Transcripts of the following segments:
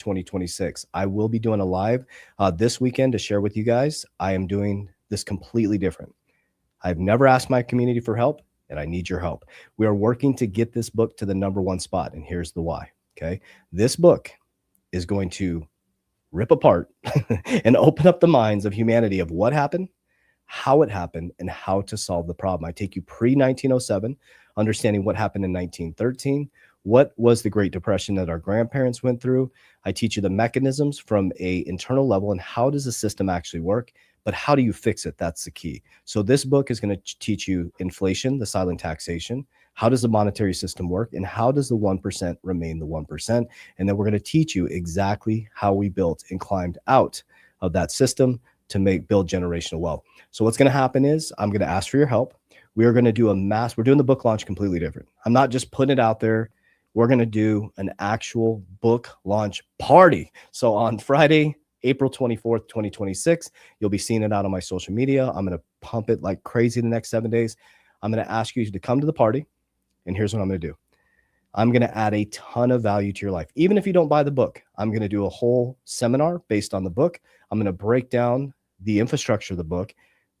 2026. I will be doing a live this weekend to share with you guys. I am doing this completely different. I've never asked my community for help, and I need your help. We are working to get this book to the #1 spot, and here's the why. Okay. This book is going to rip apart and open up the minds of humanity of what happened, how it happened, and how to solve the problem. I take you pre-1907, understanding what happened in 1913, what was the Great Depression that our grandparents went through. I teach you the mechanisms from a internal level and how does the system actually work, but how do you fix it? That's the key. So this book is going to teach you inflation, the silent taxation, how does the monetary system work, and how does the 1% remain the 1%? And then we're going to teach you exactly how we built and climbed out of that system to build generational wealth. So what's going to happen is I'm going to ask for your help. We are going to do we're doing the book launch completely different. I'm not just putting it out there. We're going to do an actual book launch party. So on Friday, April 24th, 2026, you'll be seeing it out on my social media. I'm going to pump it like crazy the next 7 days. I'm going to ask you to come to the party. And here's what I'm going to do. I'm going to add a ton of value to your life. Even if you don't buy the book, I'm going to do a whole seminar based on the book. I'm going to break down the infrastructure of the book.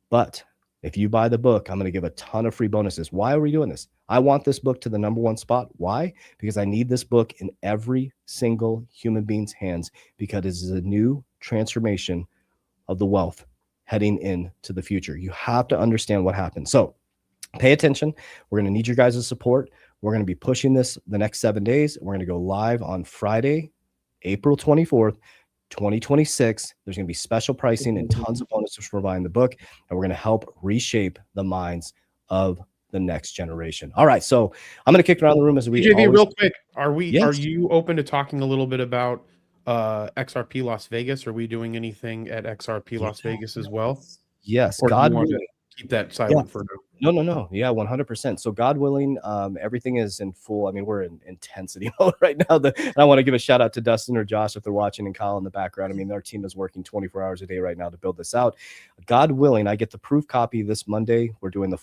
But if you buy the book, I'm going to give a ton of free bonuses. Why are we doing this? I want this book to the #1 spot. Why? Because I need this book in every single human being's hands, because it is a new transformation of the wealth heading into the future. You have to understand what happened. So pay attention. We're going to need your guys' support. We're going to be pushing this the next 7 days. We're going to go live on Friday, April 24th, 2026. There's going to be special pricing and tons of bonuses for buying the book. And we're going to help reshape the minds of the next generation. All right. So I'm going to kick it around the room as we JV, real quick. Are Yes. you open to talking a little bit about XRP Las Vegas? Are we doing anything at XRP Las Vegas as well? Yes. Or God do you want willing. to keep that silent for now? No. Yeah, 100%. So God willing, everything is in full. I mean, we're in intensity mode right now. And I want to give a shout out to Dustin or Josh if they're watching, and Kyle in the background. I mean, our team is working 24 hours a day right now to build this out. God willing, I get the proof copy this Monday. We're doing the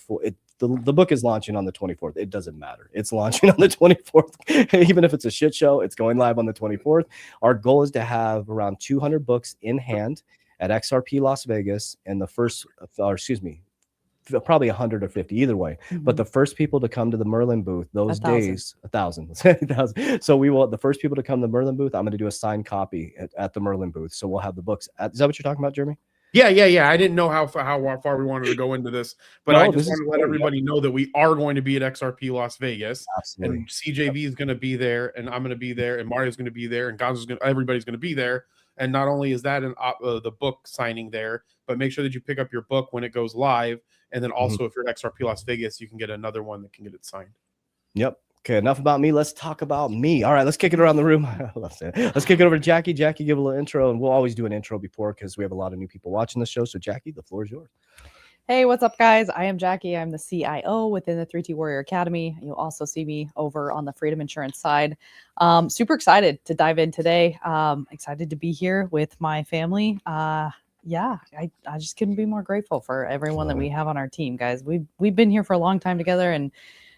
book is launching on the 24th. It doesn't matter. It's launching on the 24th. Even if it's a shit show, it's going live on the 24th. Our goal is to have around 200 books in hand at XRP Las Vegas, and probably 100 or 50 either way. But the first people to come to the Merlin booth those 1,000. So the first people to come to the Merlin booth, I'm going to do a signed copy at the Merlin booth. So we'll have the books. Is that what you're talking about, Jeremy? Yeah. I didn't know how far we wanted to go into this, but I just want to let everybody know that we are going to be at XRP Las Vegas. Absolutely. And CJV is going to be there, and I'm going to be there, and Mario's going to be there, and everybody's going to be there. And not only is that the book signing there, but make sure that you pick up your book when it goes live. And then also, if you're at XRP Las Vegas, you can get another one that can get it signed. Yep. Okay, enough about me. Let's talk about me. All right, let's kick it around the room. Let's kick it over to Jackie. Jackie, give a little intro, and we'll always do an intro before because we have a lot of new people watching the show. So, Jackie, the floor is yours. Hey, what's up, guys? I am Jackie. I'm the CIO within the 3T Warrior Academy. You'll also see me over on the Freedom Insurance side. Super excited to dive in today. Excited to be here with my family. I just couldn't be more grateful for everyone that we have on our team, guys. We've been here for a long time together, and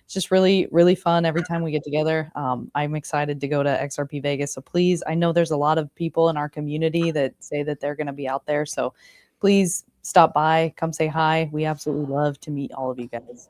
it's just really, really fun every time we get together. I'm excited to go to XRP Vegas. So please, I know there's a lot of people in our community that say that they're going to be out there. So please stop by, come say hi. We absolutely love to meet all of you guys.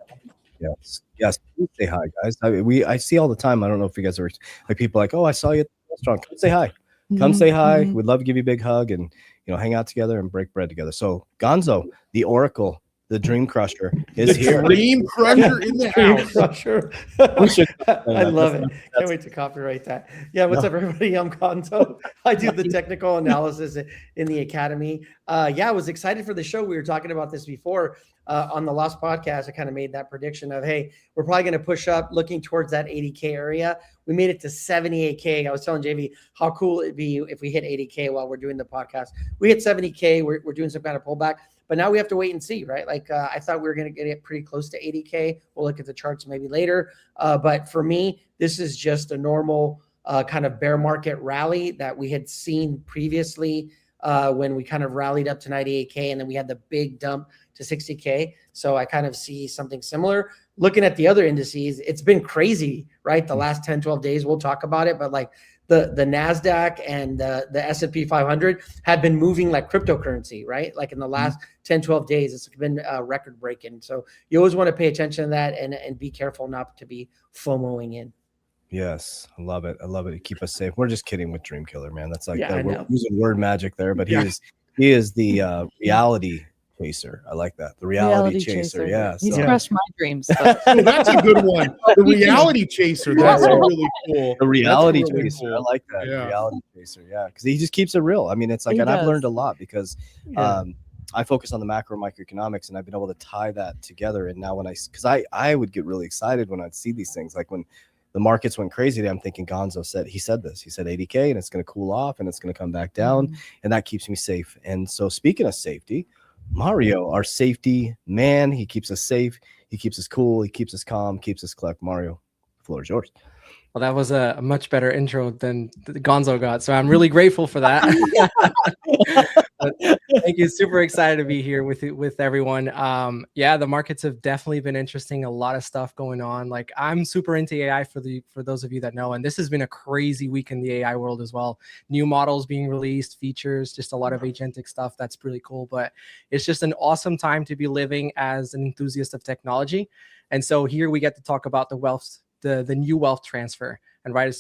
Yes. Please say hi, guys. I see all the time. I don't know if you guys are like people like, oh, I saw you at the restaurant. Come say hi. Come say hi. We'd love to give you a big hug and hang out together and break bread together. So Gonzo, the Oracle, the Dream Crusher is here. Dream Crusher in the house. Crusher. I love it. Can't wait to copyright that. Yeah, what's up, everybody? I'm Gonzo. I do the technical analysis in the academy. I was excited for the show. We were talking about this before on the last podcast. I kind of made that prediction of, hey, we're probably going to push up looking towards that 80K area. We made it to 78K. I was telling JV how cool it'd be if we hit 80K while we're doing the podcast. We hit 70K. We're doing some kind of pullback. But now we have to wait and see, right? Like I thought we were going to get it pretty close to 80K. We'll look at the charts maybe later. But for me, this is just a normal kind of bear market rally that we had seen previously when we kind of rallied up to 98K and then we had the big dump to 60K. So I kind of see something similar. Looking at the other indices, it's been crazy, right? The last 10, 12 days, we'll talk about it. But like the NASDAQ and the S&P 500 have been moving like cryptocurrency, right? Like in the last 10, 12 days, it's been record breaking. So you always want to pay attention to that and be careful not to be FOMOing in. Yes, I love it. I love it. Keep us safe. We're just kidding with Dream Killer, man. That's like we're using word magic there, but he is the reality chaser. I like that. The reality chaser. Yeah. He's crushed my dreams. Oh, that's a good one. The reality chaser. That's really cool. The reality chaser. Cool. I like that. Yeah. Reality chaser. Yeah. Because he just keeps it real. I mean, it's like, I've learned a lot because I focus on the macro microeconomics, and I've been able to tie that together. And now because I would get really excited when I'd see these things, like when the markets went crazy, I'm thinking Gonzo said 80K and it's going to cool off and it's going to come back down, and that keeps me safe. And so speaking of safety, Mario, our safety man, he keeps us safe, he keeps us cool, he keeps us calm, keeps us collect. Mario, the floor is yours. Well, that was a much better intro than Gonzo got, so I'm really grateful for that. Thank you. Super excited to be here with everyone. Yeah, the markets have definitely been interesting. A lot of stuff going on. Like, I'm super into AI for those of you that know, and this has been a crazy week in the AI world as well. New models being released, features, just a lot of agentic stuff. That's pretty cool. But it's just an awesome time to be living as an enthusiast of technology. And so here we get to talk about the new wealth transfer. And right.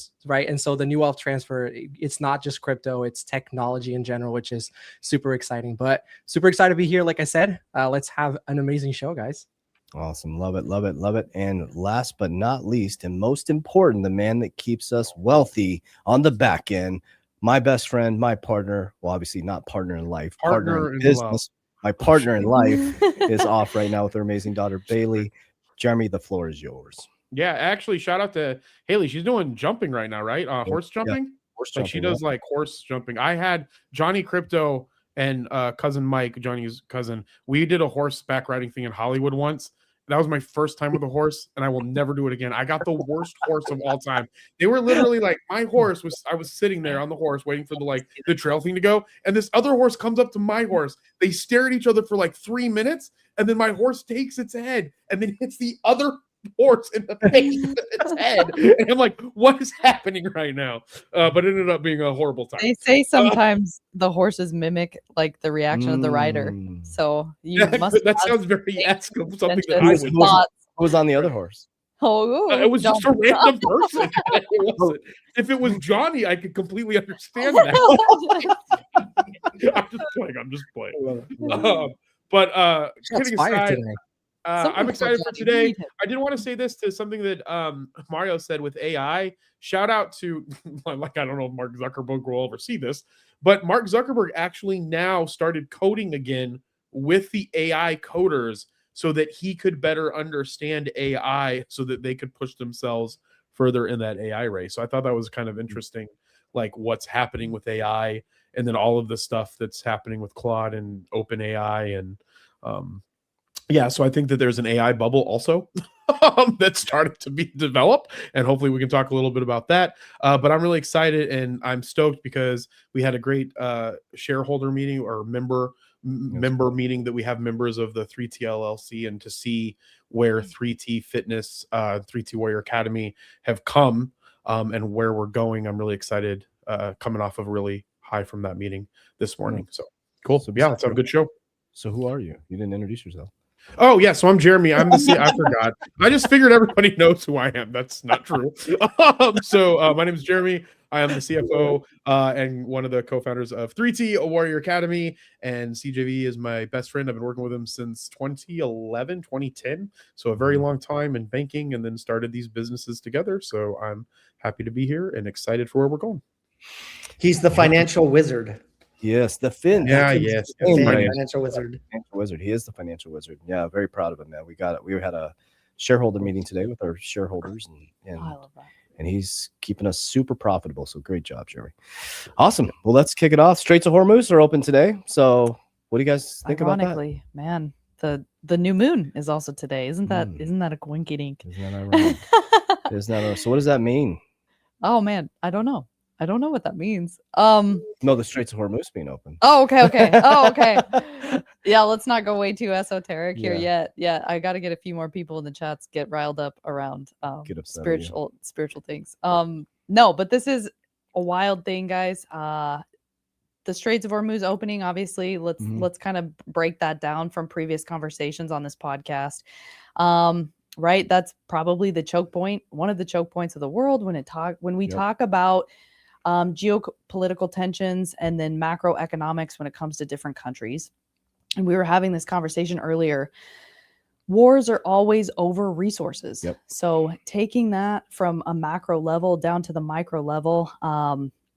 And so the new wealth transfer, it's not just crypto, it's technology in general, which is super exciting. But super excited to be here. Like I said, let's have an amazing show, guys. Awesome. Love it. Love it. Love it. And last but not least, and most important, the man that keeps us wealthy on the back end, my best friend, my partner, well, obviously not partner in life, partner in business. My partner in life is off right now with her amazing daughter, Bailey. Jeremy, the floor is yours. Yeah, actually, shout out to Haley. She's doing jumping right now, right? Horse jumping. Yeah. Horse jumping. She does like horse jumping. I had Johnny Crypto and cousin Mike, Johnny's cousin. We did a horseback riding thing in Hollywood once. That was my first time with a horse, and I will never do it again. I got the worst horse of all time. They were literally like, I was sitting there on the horse waiting for the trail thing to go, and this other horse comes up to my horse. They stare at each other for like 3 minutes, and then my horse takes its head and then hits the other horse in the face with its head. And I'm like, what is happening right now? But it ended up being a horrible time. They say sometimes the horses mimic like the reaction of the rider. So you must that sounds very ethical, something that I would Who was on the other horse? It was just a random person. If it was Johnny, I could completely understand that. I'm just playing. But kidding aside, I'm excited for today. I did want to say this to something that Mario said with AI. Shout out to, like, I don't know if Mark Zuckerberg will ever see this, but Mark Zuckerberg actually now started coding again with the AI coders so that he could better understand AI so that they could push themselves further in that AI race. So I thought that was kind of interesting, like what's happening with AI and then all of the stuff that's happening with Claude and OpenAI. And so I think that there's an AI bubble also that started to be developed, and hopefully we can talk a little bit about that. But I'm really excited and I'm stoked because we had a great shareholder meeting or member meeting that we have members of the 3T LLC, and to see where 3T Fitness, 3T Warrior Academy have come and where we're going. I'm really excited coming off of a really high from that meeting this morning. So cool. So yeah, let's have a good show. So who are you? You didn't introduce yourself. Oh yeah, so I'm Jeremy. I'm the I forgot. I just figured everybody knows who I am. That's not true. My name is Jeremy. I am the CFO and one of the co-founders of 3T Warrior Academy, and CJV is my best friend. I've been working with him since 2011, 2010, so a very long time in banking, and then started these businesses together. So I'm happy to be here and excited for where we're going. He's the financial wizard. Yes, the Fin. Yeah, yes. Financial wizard. Financial wizard. He is the financial wizard. Yeah, very proud of him, man. We had a shareholder meeting today with our shareholders, and I love that. And he's keeping us super profitable. So great job, Jeremy. Awesome. Well, let's kick it off. Straits of Hormuz are open today. So what do you guys think about that? Ironically, man, the new moon is also today. Isn't that a coinky dink? Isn't that ironic? So what does that mean? Oh man, I don't know. I don't know what that means. No, the Straits of Hormuz being open. Oh, okay. Oh, okay. Yeah, let's not go way too esoteric here yet. Yeah, I got to get a few more people in the chats get riled up around spiritual things. No, but this is a wild thing, guys. The Straits of Hormuz opening, obviously, let's kind of break that down from previous conversations on this podcast. Right, that's probably the choke point, one of the choke points of the world when we talk about geopolitical tensions and then macroeconomics when it comes to different countries. And we were having this conversation earlier. Wars are always over resources. So taking that from a macro level down to the micro level,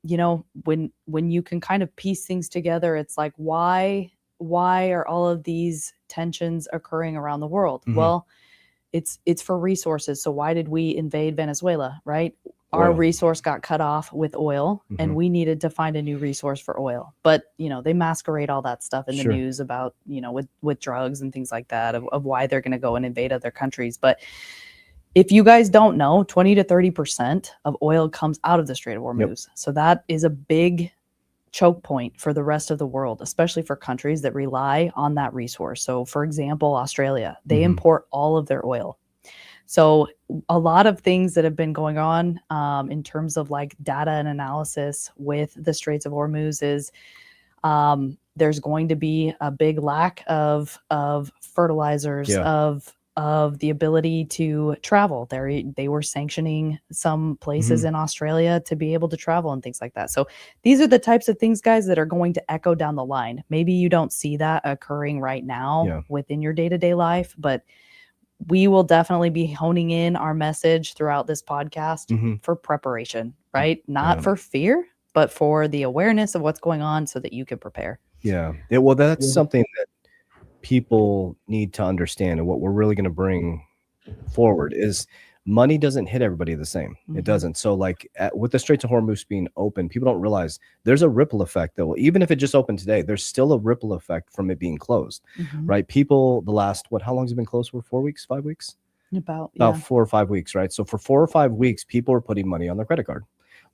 you know, when you can kind of piece things together, it's like, why are all of these tensions occurring around the world? Well, it's for resources. So why did we invade Venezuela, right? Our resource got cut off with oil and we needed to find a new resource for oil. But, you know, they masquerade all that stuff in the news about, you know, with drugs and things like that of why they're going to go and invade other countries. But if you guys don't know, 20 to 30% of oil comes out of the Strait of Hormuz. So that is a big choke point for the rest of the world, especially for countries that rely on that resource. So for example, Australia, they import all of their oil. So a lot of things that have been going on in terms of like data and analysis with the Straits of Hormuz is there's going to be a big lack of fertilizers, of the ability to travel. They were sanctioning some places in Australia to be able to travel and things like that. So these are the types of things, guys, that are going to echo down the line. Maybe you don't see that occurring right now within your day-to-day life, but we will definitely be honing in our message throughout this podcast for preparation, right? Not for fear, but for the awareness of what's going on so that you can prepare. Well, that's something that people need to understand. And what we're really going to bring forward is money doesn't hit everybody the same. It doesn't. So like with the Straits of Hormuz being open, people don't realize there's a ripple effect that will, even if it just opened today, there's still a ripple effect from it being closed, right? People, the last, how long has it been closed for? 4 weeks, 5 weeks? About 4 or 5 weeks, right? So for 4 or 5 weeks, people are putting money on their credit card.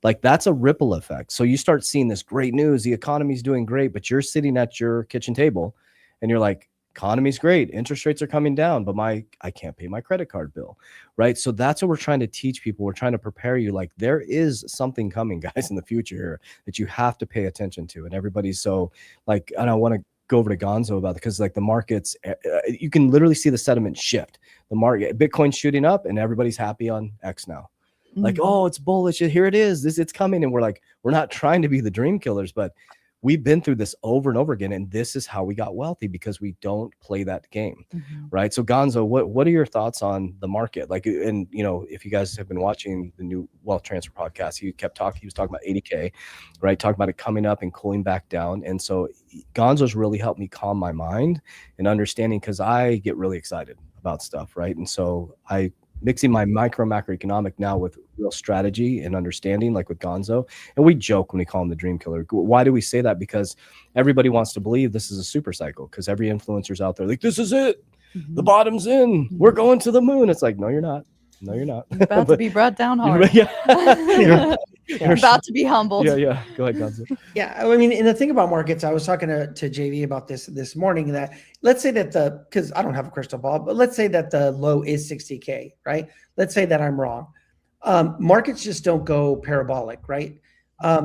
Like that's a ripple effect. So you start seeing this great news, the economy's doing great, but you're sitting at your kitchen table and you're like, economy's great, interest rates are coming down, but I can't pay my credit card bill, right? So that's what we're trying to teach people. We're trying to prepare you. Like there is something coming, guys, in the future here that you have to pay attention to. And everybody's so like, and I want to go over to Gonzo about it because like the markets, you can literally see the sentiment shift. The market, Bitcoin's shooting up and everybody's happy on X now. Like, oh, it's bullish. Here it is. It's coming. And we're like, we're not trying to be the dream killers, but we've been through this over and over again, and this is how we got wealthy because we don't play that game, right? So Gonzo, what are your thoughts on the market? Like, and you know, if you guys have been watching the new Wealth Transfer podcast, he was talking about 80K, right? Talking about it coming up and cooling back down. And so Gonzo's really helped me calm my mind and understanding because I get really excited about stuff, right? And so I mixing my macroeconomic now with real strategy and understanding, like with Gonzo. And we joke when we call him the dream killer. Why do we say that? Because everybody wants to believe this is a super cycle because every influencer's out there like, this is it. The bottom's in. We're going to the moon. It's like, no, you're not. No, you're not. You're about to be brought down hard. You're about to be humbled. Yeah. Go ahead, Gonzo. Yeah, I mean, and the thing about markets, I was talking to JV about this morning, that let's say that because I don't have a crystal ball, but let's say that the low is 60K, right? Let's say that I'm wrong. Markets just don't go parabolic, right?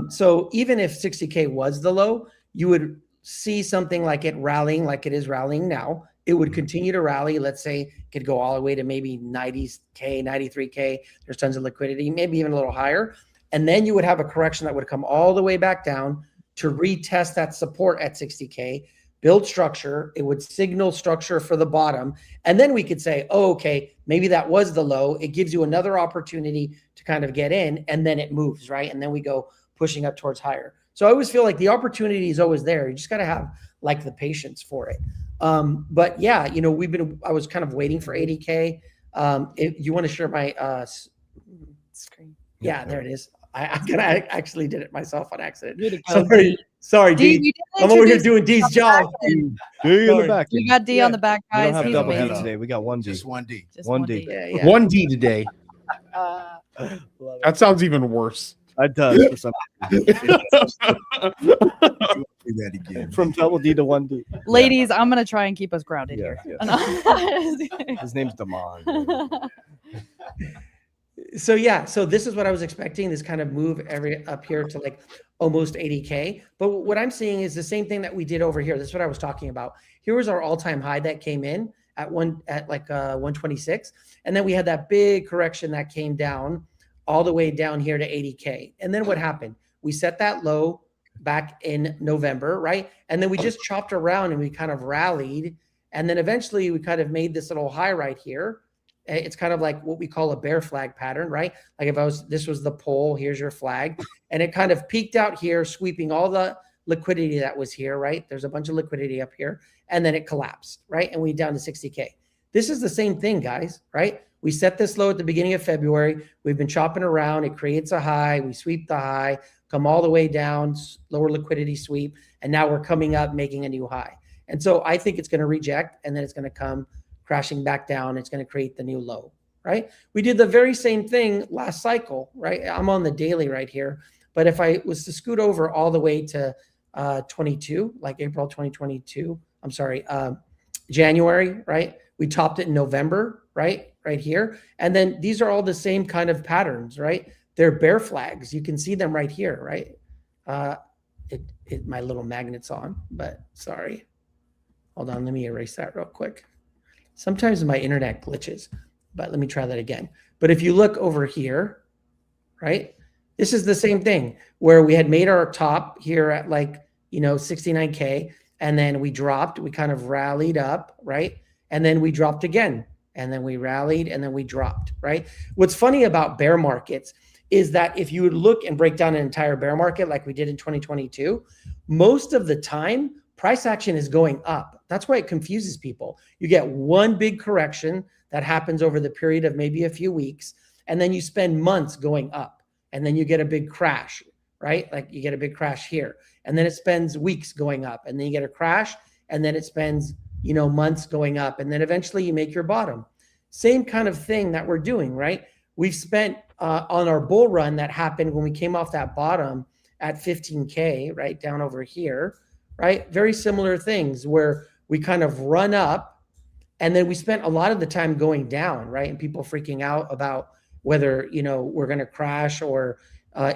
So even if 60K was the low, you would see something like it rallying like it is rallying now. It would continue to rally. Let's say it could go all the way to maybe 90K, 93K. There's tons of liquidity, maybe even a little higher. And then you would have a correction that would come all the way back down to retest that support at 60K, build structure. It would signal structure for the bottom. And then we could say, oh, okay, maybe that was the low. It gives you another opportunity to kind of get in, and then it moves, right? And then we go pushing up towards higher. So I always feel like the opportunity is always there. You just got to have like the patience for it. But yeah, you know, I was kind of waiting for 80K. If you want to share my screen. Yeah, there it is. I actually did it myself on accident. Sorry, D. I'm over here doing D's job. D in the back. We got D on the back, guys. We don't have double D today. We got one D. Just one D. Just one D. Yeah. One D today. That sounds even worse. It does for some. Do that again. From double D to one D. Ladies, I'm gonna try and keep us grounded here. His name's Damon. So yeah, so this is what I was expecting, this kind of move up here to like almost 80K. But what I'm seeing is the same thing that we did over here. This is what I was talking about. Here was our all-time high that came in at 126. And then we had that big correction that came down all the way down here to 80K. And then what happened? We set that low back in November, right? And then we just chopped around and we kind of rallied. And then eventually we kind of made this little high right here. It's kind of like what we call a bear flag pattern, right? Like if this was the pole, here's your flag. And it kind of peaked out here, sweeping all the liquidity that was here, right? There's a bunch of liquidity up here. And then it collapsed, right? And we down to 60K. This is the same thing, guys, right? We set this low at the beginning of February. We've been chopping around. It creates a high. We sweep the high, come all the way down, lower liquidity sweep. And now we're coming up, making a new high. And so I think it's going to reject, and then it's going to come crashing back down. It's going to create the new low, right? We did the very same thing last cycle, right? I'm on the daily right here. But if I was to scoot over all the way to 22, like April 2022, I'm sorry, January, right? We topped it in November, right here. And then these are all the same kind of patterns, right? They're bear flags. You can see them right here, right? My little magnet's on, but sorry. Hold on, let me erase that real quick. Sometimes my internet glitches, but let me try that again. But if you look over here, right? This is the same thing where we had made our top here at 69K, and then we dropped, we kind of rallied up, right? And then we dropped again, and then we rallied, and then we dropped, right? What's funny about bear markets is that if you would look and break down an entire bear market like we did in 2022, most of the time, price action is going up. That's why it confuses people. You get one big correction that happens over the period of maybe a few weeks, and then you spend months going up, and then you get a big crash, right? Like you get a big crash here, and then it spends weeks going up, and then you get a crash, and then it spends, months going up, and then eventually you make your bottom. Same kind of thing that we're doing, right? We've spent on our bull run that happened when we came off that bottom at 15K, right down over here, right? Very similar things where we kind of run up, and then we spent a lot of the time going down, right? And people freaking out about whether, we're going to crash or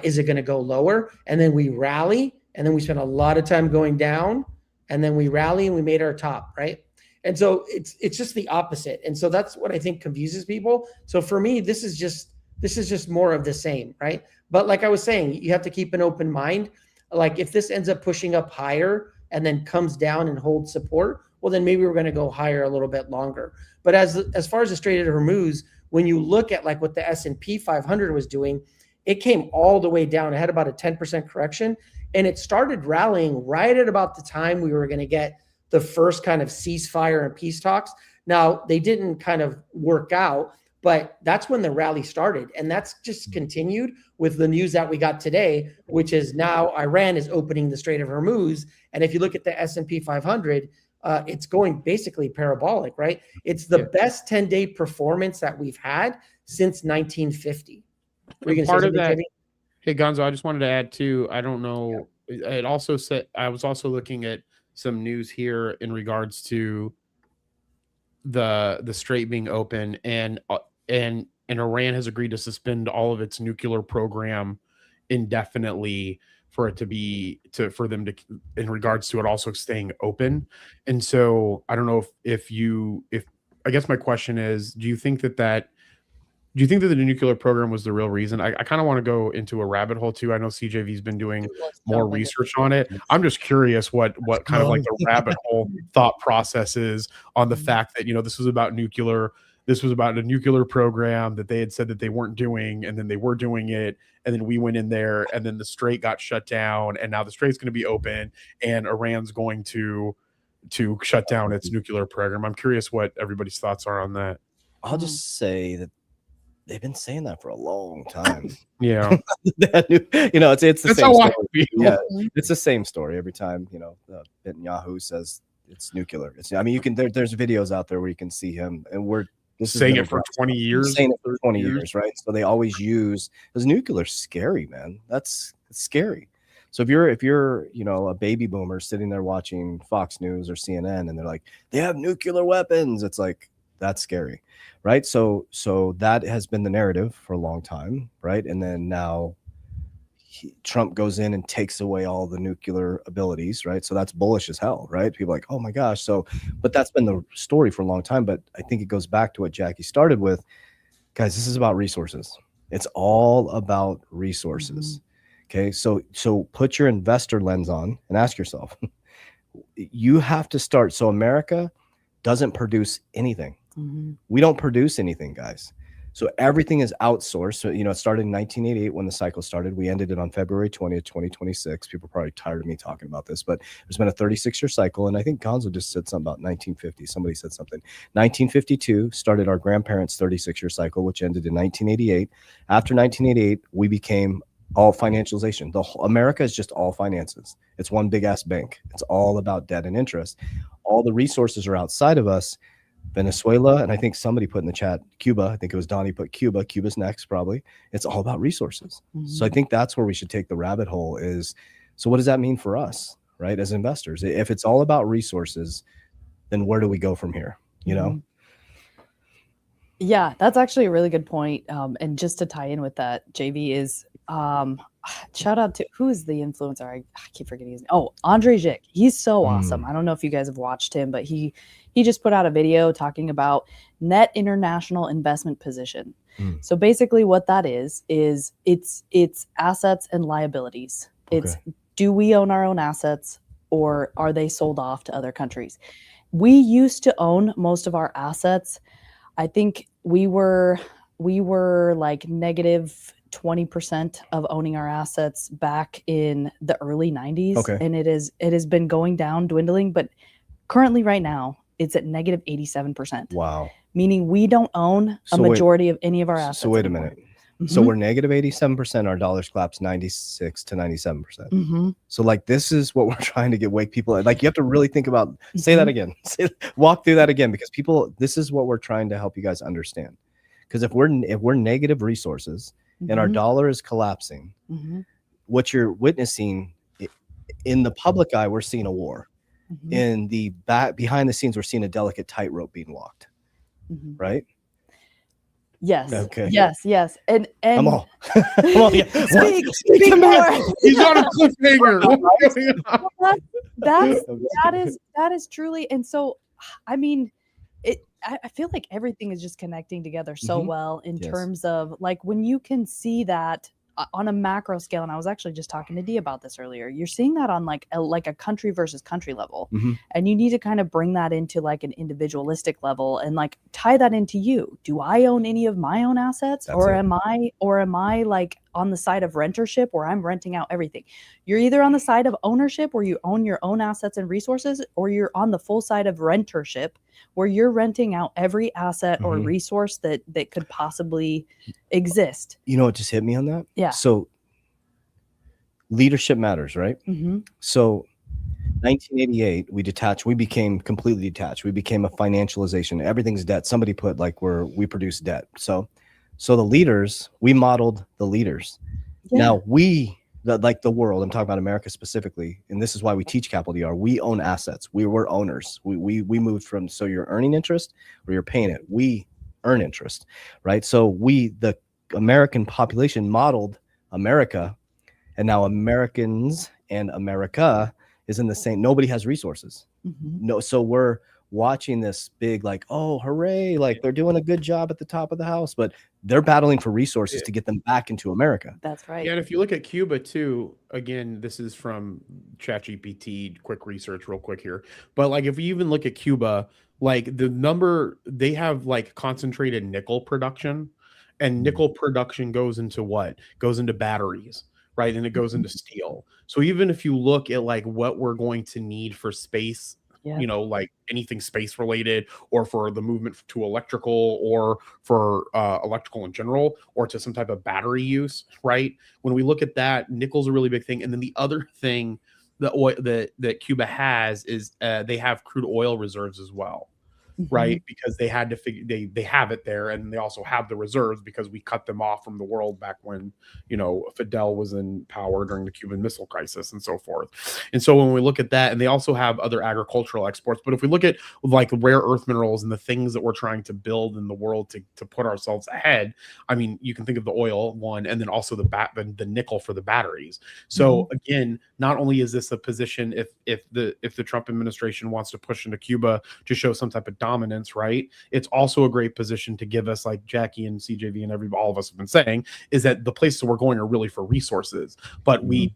is it going to go lower? And then we rally, and then we spent a lot of time going down, and then we rally and we made our top, right? And so it's just the opposite. And so that's what I think confuses people. So for me, this is just more of the same, right? But like I was saying, you have to keep an open mind. Like if this ends up pushing up higher and then comes down and holds support, well, then maybe we're going to go higher a little bit longer. But as far as the Strait of Hormuz, when you look at like what the S&P 500 was doing, it came all the way down. It had about a 10% correction, and it started rallying right at about the time we were going to get the first kind of ceasefire and peace talks. Now, they didn't kind of work out, but that's when the rally started. And that's just continued with the news that we got today, which is now Iran is opening the Strait of Hormuz. And if you look at the S&P 500, it's going basically parabolic, right? It's the best 10-day performance that we've had since 1950. Part of that, hey, Gonzo, I just wanted to add too, I don't know, it also said, I was also looking at some news here in regards to the strait being open, and Iran has agreed to suspend all of its nuclear program indefinitely for them to in regards to it also staying open. And so I don't know if I guess my question is, do you think that the nuclear program was the real reason? I kind of want to go into a rabbit hole too. I know CJV's been doing more research on it. I'm just curious what kind of like the rabbit hole thought process is on the fact that, this was about a nuclear program that they had said that they weren't doing, and then they were doing it, and then we went in there, and then the strait got shut down, and now the strait's going to be open, and Iran's going to shut down its nuclear program. I'm curious what everybody's thoughts are on that. I'll just say that they've been saying that for a long time. Yeah. It's the That's same story. Yeah, it's the same story every time, Netanyahu says it's nuclear. There's videos out there where you can see him, and saying it for 20 years. Saying it for 20 years, right? So they always use, because nuclear's scary, man. It's scary. So if you're a baby boomer sitting there watching Fox News or CNN, and they're like, they have nuclear weapons, it's like, That's scary, right? So that has been the narrative for a long time, right? And then now Trump goes in and takes away all the nuclear abilities, right? So that's bullish as hell, right? People are like, oh my gosh. So, but that's been the story for a long time. But I think it goes back to what Jackie started with. Guys, this is about resources. It's all about resources. Okay. So put your investor lens on and ask yourself, you have to start. So America doesn't produce anything. We don't produce anything, guys. So everything is outsourced. So, you know, it started in 1988 when the cycle started. We ended it on February 20th, 2026. People are probably tired of me talking about this, but there's been a 36-year cycle. And I think Gonzo just said something about 1950. Somebody said something. 1952 started our grandparents' 36-year cycle, which ended in 1988. After 1988, we became all financialization. America is just all finances. It's one big ass bank. It's all about debt and interest. All the resources are outside of us. Venezuela, and I think somebody put in the chat Cuba. I think it was Donnie put Cuba. Cuba's next, probably. It's all about resources. So I think that's where we should take the rabbit hole is, so what does that mean for us, right, as investors? If it's all about resources, then where do we go from here, you know? Yeah, that's actually a really good point. And just to tie in with that, JV, is shout out to, who is the influencer? I keep forgetting his name. Oh, Andre Zick. He's so awesome. I don't know if you guys have watched him, but he just put out a video talking about net international investment position. So basically what that is it's assets and liabilities. It's, do we own our own assets or are they sold off to other countries? We used to own most of our assets. I think we were like negative 20% of owning our assets back in the early 90s. And it has been going down, dwindling, but currently right now it's at negative 87%. Wow. Meaning we don't own a majority of any of our assets. So wait a minute. So we're negative 87%. Our dollars collapsed 96 to 97%. So like, this is what we're trying to wake people. Like, you have to really think about, say that again, walk through that again, because people, this is what we're trying to help you guys understand. Because if we're negative resources and our dollar is collapsing, what you're witnessing in the public eye, we're seeing a war. In the behind the scenes, we're seeing a delicate tightrope being walked. Right? Yes. Okay. Yes. And I'm all. Yeah. Speak more. He's on a cliffhanger. That is truly. And so, I mean, I feel like everything is just connecting together so well in terms of, like, when you can see that on a macro scale. And I was actually just talking to Dee about this earlier. You're seeing that on like a country versus country level. And you need to kind of bring that into like an individualistic level and like tie that into you. Do I own any of my own assets? Or am I like on the side of rentership where I'm renting out everything? You're either on the side of ownership where you own your own assets and resources, or you're on the full side of rentership where you're renting out every asset or resource that could possibly exist. You know what just hit me on that? Yeah. So leadership matters, right? So 1988, we became completely detached. We became a financialization. Everything's debt. Somebody put like we produce debt. So the leaders, we modeled the leaders. Now like the world, I'm talking about America specifically, and this is why we teach Capital DR. We own assets. We're owners. We moved from, so you're earning interest or you're paying it. We earn interest, right? So the American population modeled America, and now Americans and America is in the same. Nobody has resources. No, so we're watching this big, like, oh, hooray, like they're doing a good job at the top of the house, but they're battling for resources to get them back into America. That's right. Yeah, and if you look at Cuba too, again, this is from ChatGPT, quick research real quick here. But like, if you even look at Cuba, like they have like concentrated nickel production, and nickel production goes into what? Goes into batteries, right? And it goes into steel. So even if you look at like what we're going to need for space, you know, like anything space related, or for the movement to electrical, or for electrical in general, or to some type of battery use, right? When we look at that, nickel's a really big thing. And then the other thing that Cuba has is they have crude oil reserves as well. right? Because they had to figure they have it there, and they also have the reserves because we cut them off from the world back when, you know, Fidel was in power during the Cuban Missile Crisis and so forth. And so when we look at that, and they also have other agricultural exports, but if we look at like rare earth minerals and the things that we're trying to build in the world to put ourselves ahead, I mean, you can think of the oil one, and then also the nickel for the batteries. So again, not only is this a position if the Trump administration wants to push into Cuba to show some type of dominance, right? It's also a great position to give us, like Jackie and CJV and all of us have been saying, is that the places we're going are really for resources, but we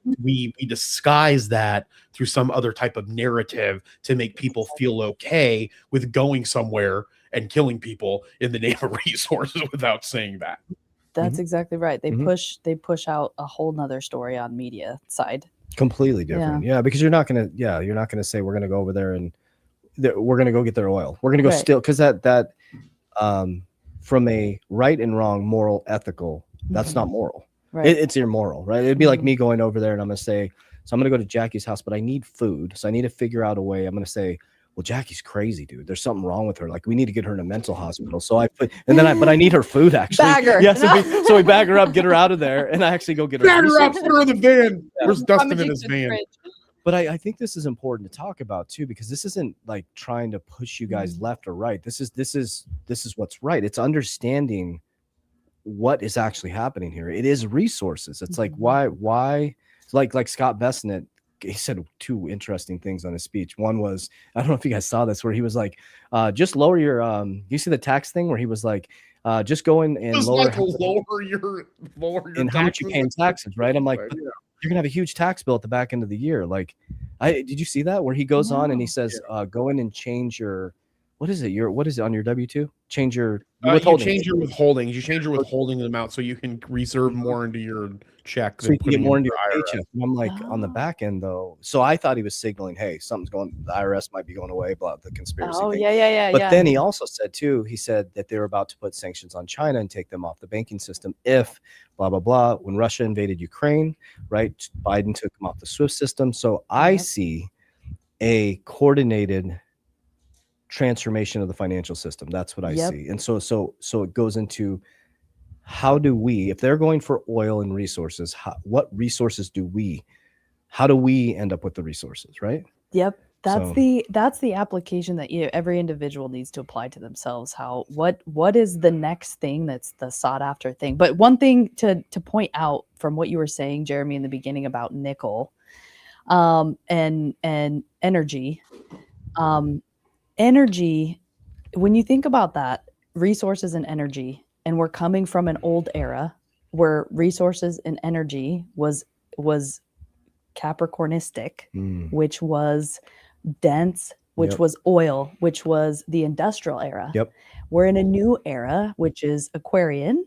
disguise that through some other type of narrative to make people feel okay with going somewhere and killing people in the name of resources without saying that. That's exactly right. They push out a whole nother story on media side. Completely different. Yeah, because you're not gonna say we're gonna go over there and we're gonna go get their oil. We're gonna go steal, because that from a right and wrong, moral, ethical, that's not moral. Right. It's immoral, right? It'd be like me going over there and I'm gonna say, so I'm gonna go to Jackie's house, but I need food, so I need to figure out a way. I'm gonna say, well, Jackie's crazy, dude. There's something wrong with her. Like, we need to get her in a mental hospital. So but I need her food, actually. Bag her. Yeah, so we bag her up, get her out of there, and I actually go get her. Bag her up, put her in the van. Where's Dustin in his van? But I think this is important to talk about too, because this isn't like trying to push you guys left or right. This is what's right. It's understanding what is actually happening here. It is resources. It's like why like Scott Bessent, he said two interesting things on his speech. One was, I don't know if you guys saw this, where he was like, just lower your you see the tax thing where he was like, just go in and lower your and how much you pay in taxes, right? I'm like, you're gonna have a huge tax bill at the back end of the year. Like, did you see that where he goes on and he says, go in and change your, what is it on your W-2? Change your withholding. You change your withholdings. You change your withholding amount so you can reserve more into your check. So you can get more into your paycheck. And I'm like, on the back end though. So I thought he was signaling, hey, something's going, the IRS might be going away, blah, the conspiracy thing. But then he also said too, he said that they were about to put sanctions on China and take them off the banking system if blah, blah, blah. When Russia invaded Ukraine, right? Biden took them off the SWIFT system. So I see a coordinated transformation of the financial system. That's what I see. And so it goes into, how do we, if they're going for oil and resources, how do we end up with the resources, right? Yep. That's the application that every individual needs to apply to themselves. What is the next thing that's the sought after thing? But one thing to point out from what you were saying, Jeremy, in the beginning about nickel, and energy, energy, when you think about that, resources and energy, and we're coming from an old era where resources and energy was Capricornistic, which was dense, which was oil, which was the industrial era. We're in a new era, which is Aquarian.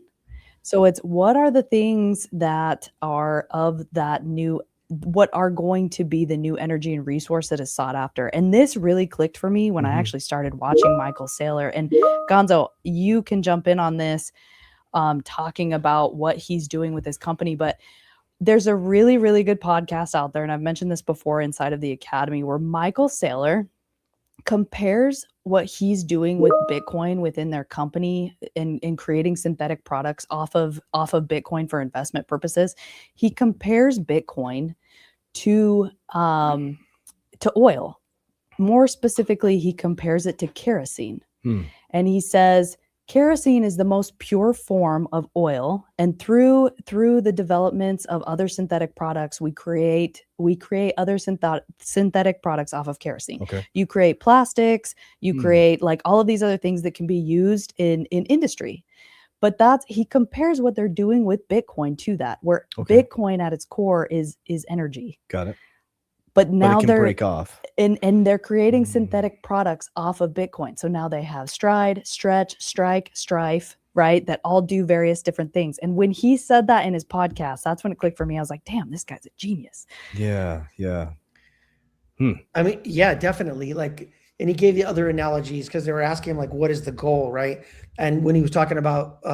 So it's, what are the things that are of that new, what are going to be the new energy and resource that is sought after? And this really clicked for me when I actually started watching Michael Saylor. And Gonzo, you can jump in on this, talking about what he's doing with his company. But there's a really, really good podcast out there, and I've mentioned this before inside of the Academy, where Michael Saylor compares what he's doing with Bitcoin within their company in creating synthetic products off of Bitcoin for investment purposes. He compares Bitcoin to oil. More specifically, he compares it to kerosene. And he says kerosene is the most pure form of oil, and through the developments of other synthetic products, we create other synthetic products off of kerosene. You create plastics, you create like all of these other things that can be used in industry. But he compares what they're doing with Bitcoin to that, where Bitcoin at its core is energy. Got it. But now they're break off, and they're creating synthetic products off of Bitcoin. So now they have Stride, Stretch, Strike, Strife, right? That all do various different things. And when he said that in his podcast, that's when it clicked for me. I was like, damn, this guy's a genius. Yeah. I mean, yeah, definitely. Like, and he gave the other analogies because they were asking him, like, what is the goal, right? And when he was talking about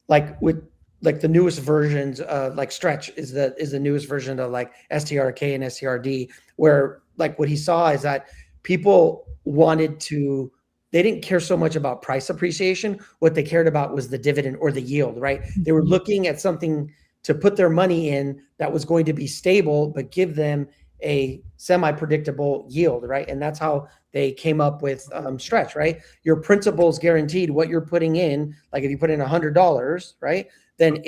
like the newest versions of like Stretch is the newest version of like STRK and STRD, where like what he saw is that people wanted to they didn't care so much about price appreciation. What they cared about was the dividend or the yield, right? They were looking at something to put their money in that was going to be stable, but give them a semi-predictable yield, right? And that's how they came up with Stretch, right? Your principal is guaranteed. What you're putting in, like if you put in $100, right, then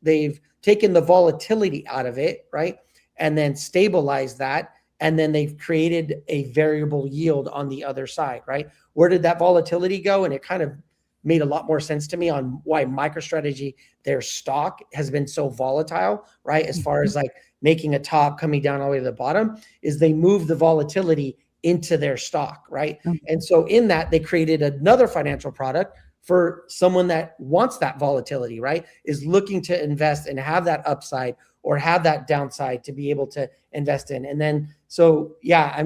they've taken the volatility out of it, right, and then stabilized that, and then they've created a variable yield on the other side, right? Where did that volatility go? And it kind of made a lot more sense to me on why MicroStrategy, their stock has been so volatile, right? As far as like making a top, coming down all the way to the bottom, is they move the volatility into their stock, right? And so in that, they created another financial product for someone that wants that volatility, right? Is looking to invest and have that upside or have that downside to be able to invest in. And then, so yeah,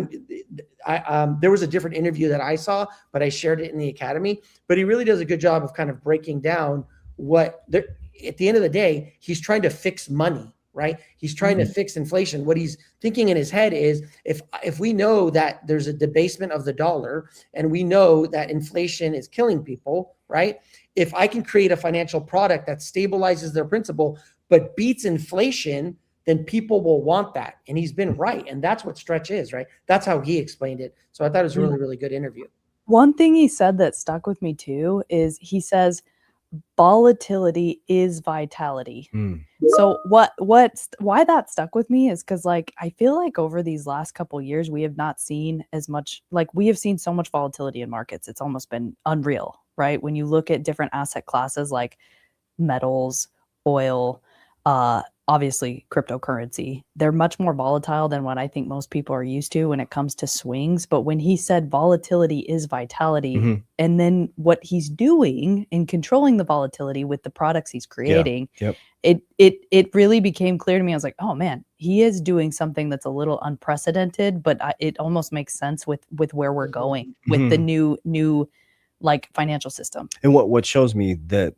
there was a different interview that I saw, but I shared it in the Academy, but he really does a good job of kind of breaking down at the end of the day, he's trying to fix money, right? He's trying to fix inflation. What he's thinking in his head is, if we know that there's a debasement of the dollar and we know that inflation is killing people, right? If I can create a financial product that stabilizes their principal, but beats inflation, then people will want that. And he's been right. And that's what Stretch is, right? That's how he explained it. So I thought it was a really, really good interview. One thing he said that stuck with me too is he says, volatility is vitality. So why that stuck with me is because like I feel like over these last couple of years we have not seen as much, like we have seen so much volatility in markets. It's almost been unreal, right? When you look at different asset classes like metals, oil, obviously cryptocurrency, they're much more volatile than what I think most people are used to when it comes to swings. But when he said volatility is vitality, and then what he's doing in controlling the volatility with the products he's creating, it really became clear to me. I was like, oh man, he is doing something that's a little unprecedented, but it almost makes sense with where we're going with the new like financial system. And what shows me that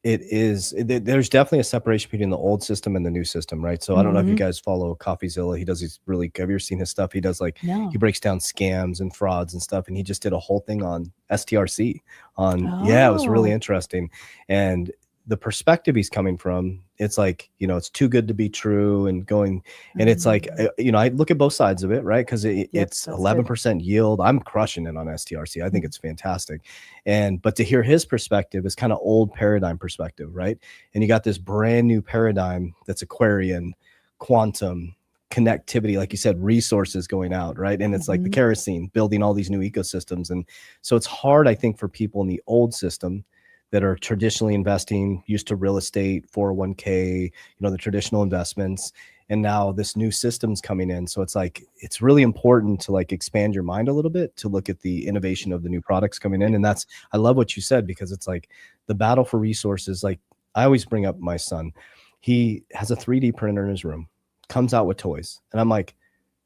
there's definitely a separation between the old system and the new system, right? So I don't know if you guys follow CoffeeZilla. He does these really, have you ever seen his stuff? He does like, he breaks down scams and frauds and stuff. And he just did a whole thing on STRC it was really interesting. And the perspective he's coming from, it's like, it's too good to be true and going, and it's like, I look at both sides of it, right? Because it's 11% yield. I'm crushing it on STRC. I think it's fantastic. But to hear his perspective is kind of old paradigm perspective, right? And you got this brand new paradigm that's Aquarian, quantum, connectivity, like you said, resources going out, right? And it's like the kerosene, building all these new ecosystems. And so it's hard, I think, for people in the old system that are traditionally investing, used to real estate, 401k, the traditional investments. And now this new system's coming in. So it's like, it's really important to like expand your mind a little bit, to look at the innovation of the new products coming in. And I love what you said, because it's like the battle for resources. Like I always bring up my son, he has a 3D printer in his room, comes out with toys. And I'm like,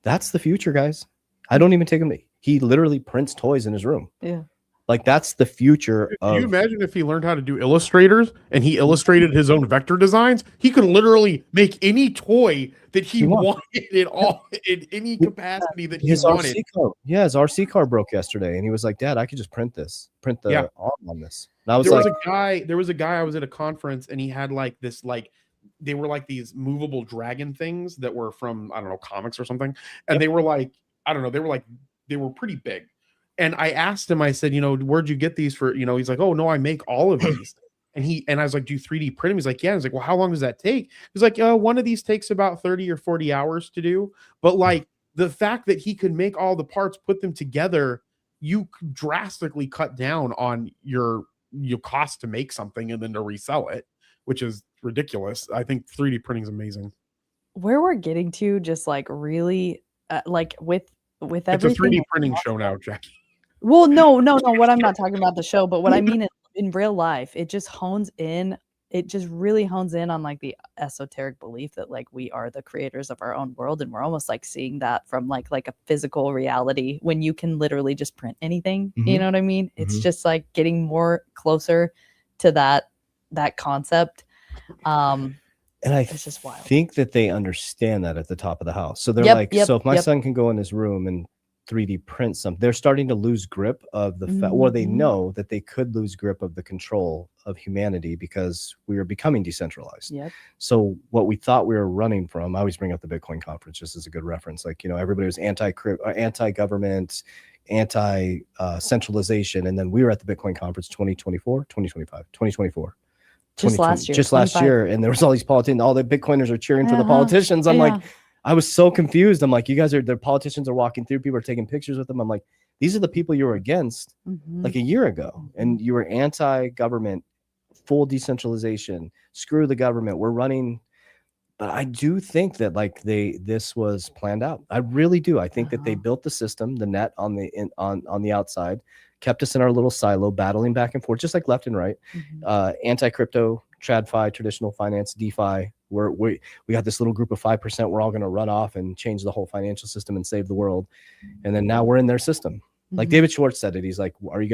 that's the future, guys. I don't even take him. He literally prints toys in his room. Yeah. Like that's the future. Can you imagine if he learned how to do illustrators and he illustrated his own vector designs? He could literally make any toy that he wanted in any capacity that he wanted. His RC car broke yesterday, and he was like, "Dad, I could just print the arm on this." And I was there was a guy I was at a conference, and he had like this they were like these movable dragon things that were from, I don't know, comics or something, and they were like, I don't know, they were pretty big. And I asked him, I said, where'd you get these for? He's like, oh no, I make all of these. And I was like, do you 3D print them? He's like, yeah. I was like, well, how long does that take? He's like, one of these takes about 30 or 40 hours to do. But like the fact that he could make all the parts, put them together, you drastically cut down on your cost to make something and then to resell it, which is ridiculous. I think 3D printing is amazing. Where we're getting to, just like really, like with everything. It's a 3D printing show now, Jackie. Well, no. What I'm not talking about the show, but what I mean is in real life, it just really hones in on like the esoteric belief that like we are the creators of our own world. And we're almost like seeing that from like a physical reality when you can literally just print anything. You know what I mean? It's just like getting more closer to that concept. And it's just wild. think that they understand that at the top of the house. So they're so if my son can go in his room and 3D print some. They're starting to lose grip of the or they know that they could lose grip of the control of humanity because we are becoming decentralized. Yep. So what we thought we were running from, I always bring up the Bitcoin conference just as a good reference. Like, everybody was anti-government, anti-centralization. And then we were at the Bitcoin conference 2024. Just last year. Just last year. And there was all these politicians, all the Bitcoiners are cheering for the politicians. I'm like, I was so confused. I'm like, the politicians are walking through, people are taking pictures with them. I'm like, these are the people you were against like a year ago. And you were anti-government, full decentralization, screw the government. We're running. But I do think that this was planned out. I really do. I think that they built the system, the net on the outside, kept us in our little silo, battling back and forth, just like left and right, anti-crypto, TradFi, traditional finance, DeFi. We got this little group of 5%. We're all going to run off and change the whole financial system and save the world. And then now we're in their system. Like David Schwartz said it. He's like, is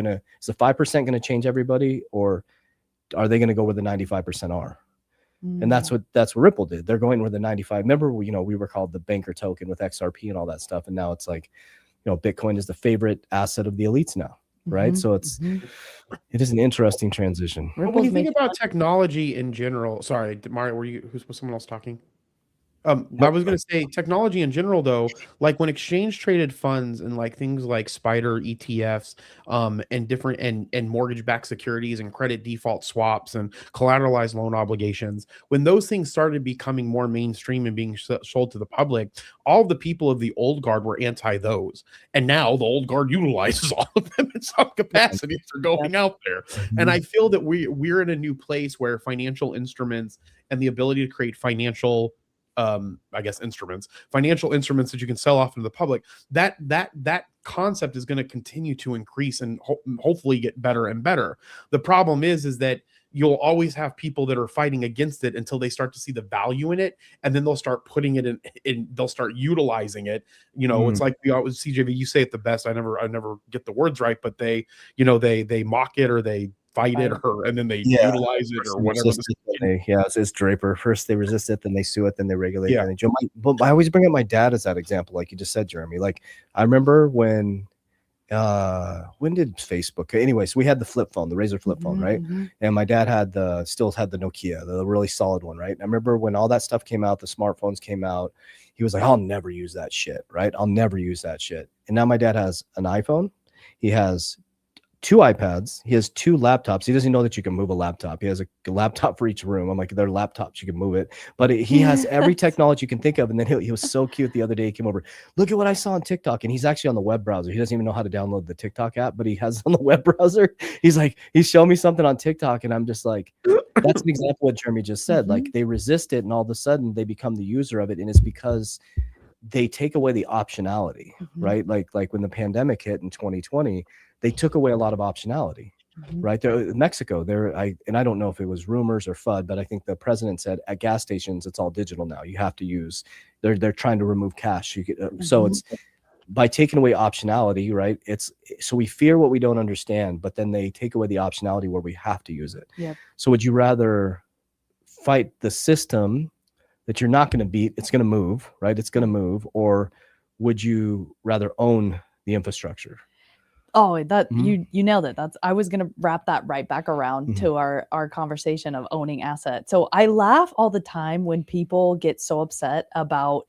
the 5% going to change everybody, or are they going to go where the 95% are? And that's what Ripple did. They're going where the 95. Remember, we were called the banker token with XRP and all that stuff. And now it's like, Bitcoin is the favorite asset of the elites now. Right. So it is an interesting transition. When you think about technology in general, sorry, Mario, was someone else talking? I was going to say technology in general, though, like when exchange traded funds and like things like Spider ETFs, and different and mortgage-backed securities and credit default swaps and collateralized loan obligations, when those things started becoming more mainstream and being sold to the public, all of the people of the old guard were anti those, and now the old guard utilizes all of them in some capacity for going out there. And I feel that we're in a new place where financial instruments and the ability to create financial financial instruments that you can sell off into the public, that concept is going to continue to increase and hopefully get better and better. The problem is that you'll always have people that are fighting against it until they start to see the value in it, and then they'll start putting it in they'll start utilizing it. It's like we always, CJV, you say it the best. I never get the words right, but they mock it, or they fight it, and then they utilize it, or whatever. It's Draper. First they resist it, then they sue it, then they regulate it. But I always bring up my dad as that example, like you just said, Jeremy. Like I remember when did Facebook? Anyways, we had the flip phone, the Razor flip phone, right? And my dad still had the Nokia, the really solid one, right? I remember when all that stuff came out, the smartphones came out, he was like, I'll never use that shit, right? I'll never use that shit. And now my dad has an iPhone. He has 2 iPads. He has 2 laptops. He doesn't know that you can move a laptop. He has a laptop for each room. I'm like, they're laptops, you can move it. But he has every technology you can think of. And then he was so cute the other day. He came over, look at what I saw on TikTok. And he's actually on the web browser. He doesn't even know how to download the TikTok app, but he has on the web browser. He's like, he's showing me something on TikTok. And I'm just like, that's an example of what Jeremy just said. Like they resist it, and all of a sudden they become the user of it. And it's because they take away the optionality, right? Like when the pandemic hit in 2020, they took away a lot of optionality, right? There, Mexico, I don't know if it was rumors or FUD, but I think the president said at gas stations, it's all digital now. You have to use, they're trying to remove cash. So it's by taking away optionality, right? So we fear what we don't understand, but then they take away the optionality where we have to use it. Yep. So would you rather fight the system that you're not going to beat? It's going to move, right? It's going to move. Or would you rather own the infrastructure? Oh, that you nailed it. I was going to wrap that right back around to our conversation of owning assets. So I laugh all the time when people get so upset about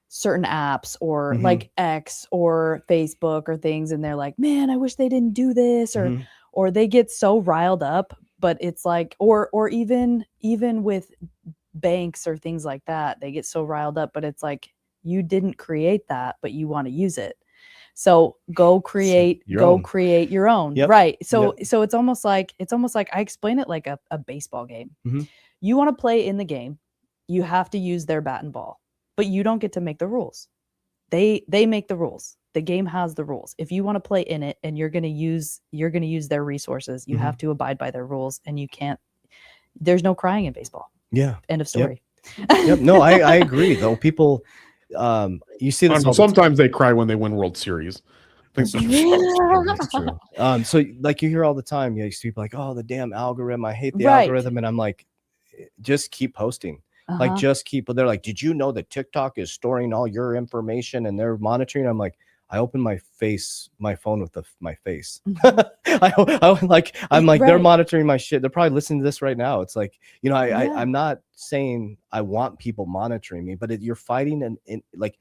certain apps or like X or Facebook or things, and they're like, man, I wish they didn't do this, or they get so riled up. But it's like, or even with banks or things like that, they get so riled up, but it's like, you didn't create that, but you want to use it. So go create your own. Yep. Right. So it's almost like I explain it like a baseball game. You want to play in the game, you have to use their bat and ball, but you don't get to make the rules. They make the rules. The game has the rules. If you want to play in it and you're going to use their resources, you have to abide by their rules, and you can't. There's no crying in baseball. Yeah. End of story. Yep. No, I agree though. People, you see this sometimes they cry when they win World Series. That's true. So like you hear all the time, you see people like, oh, the damn algorithm, I hate the algorithm. And I'm like, just keep posting. Like just keep, they're like, did you know that TikTok is storing all your information and they're monitoring? I'm like, I open my phone with my face. Mhm. I'm like, they're Right. monitoring my shit. They're probably listening to this right now. It's like, Yeah. I'm not saying I want people monitoring me, but you're fighting and like,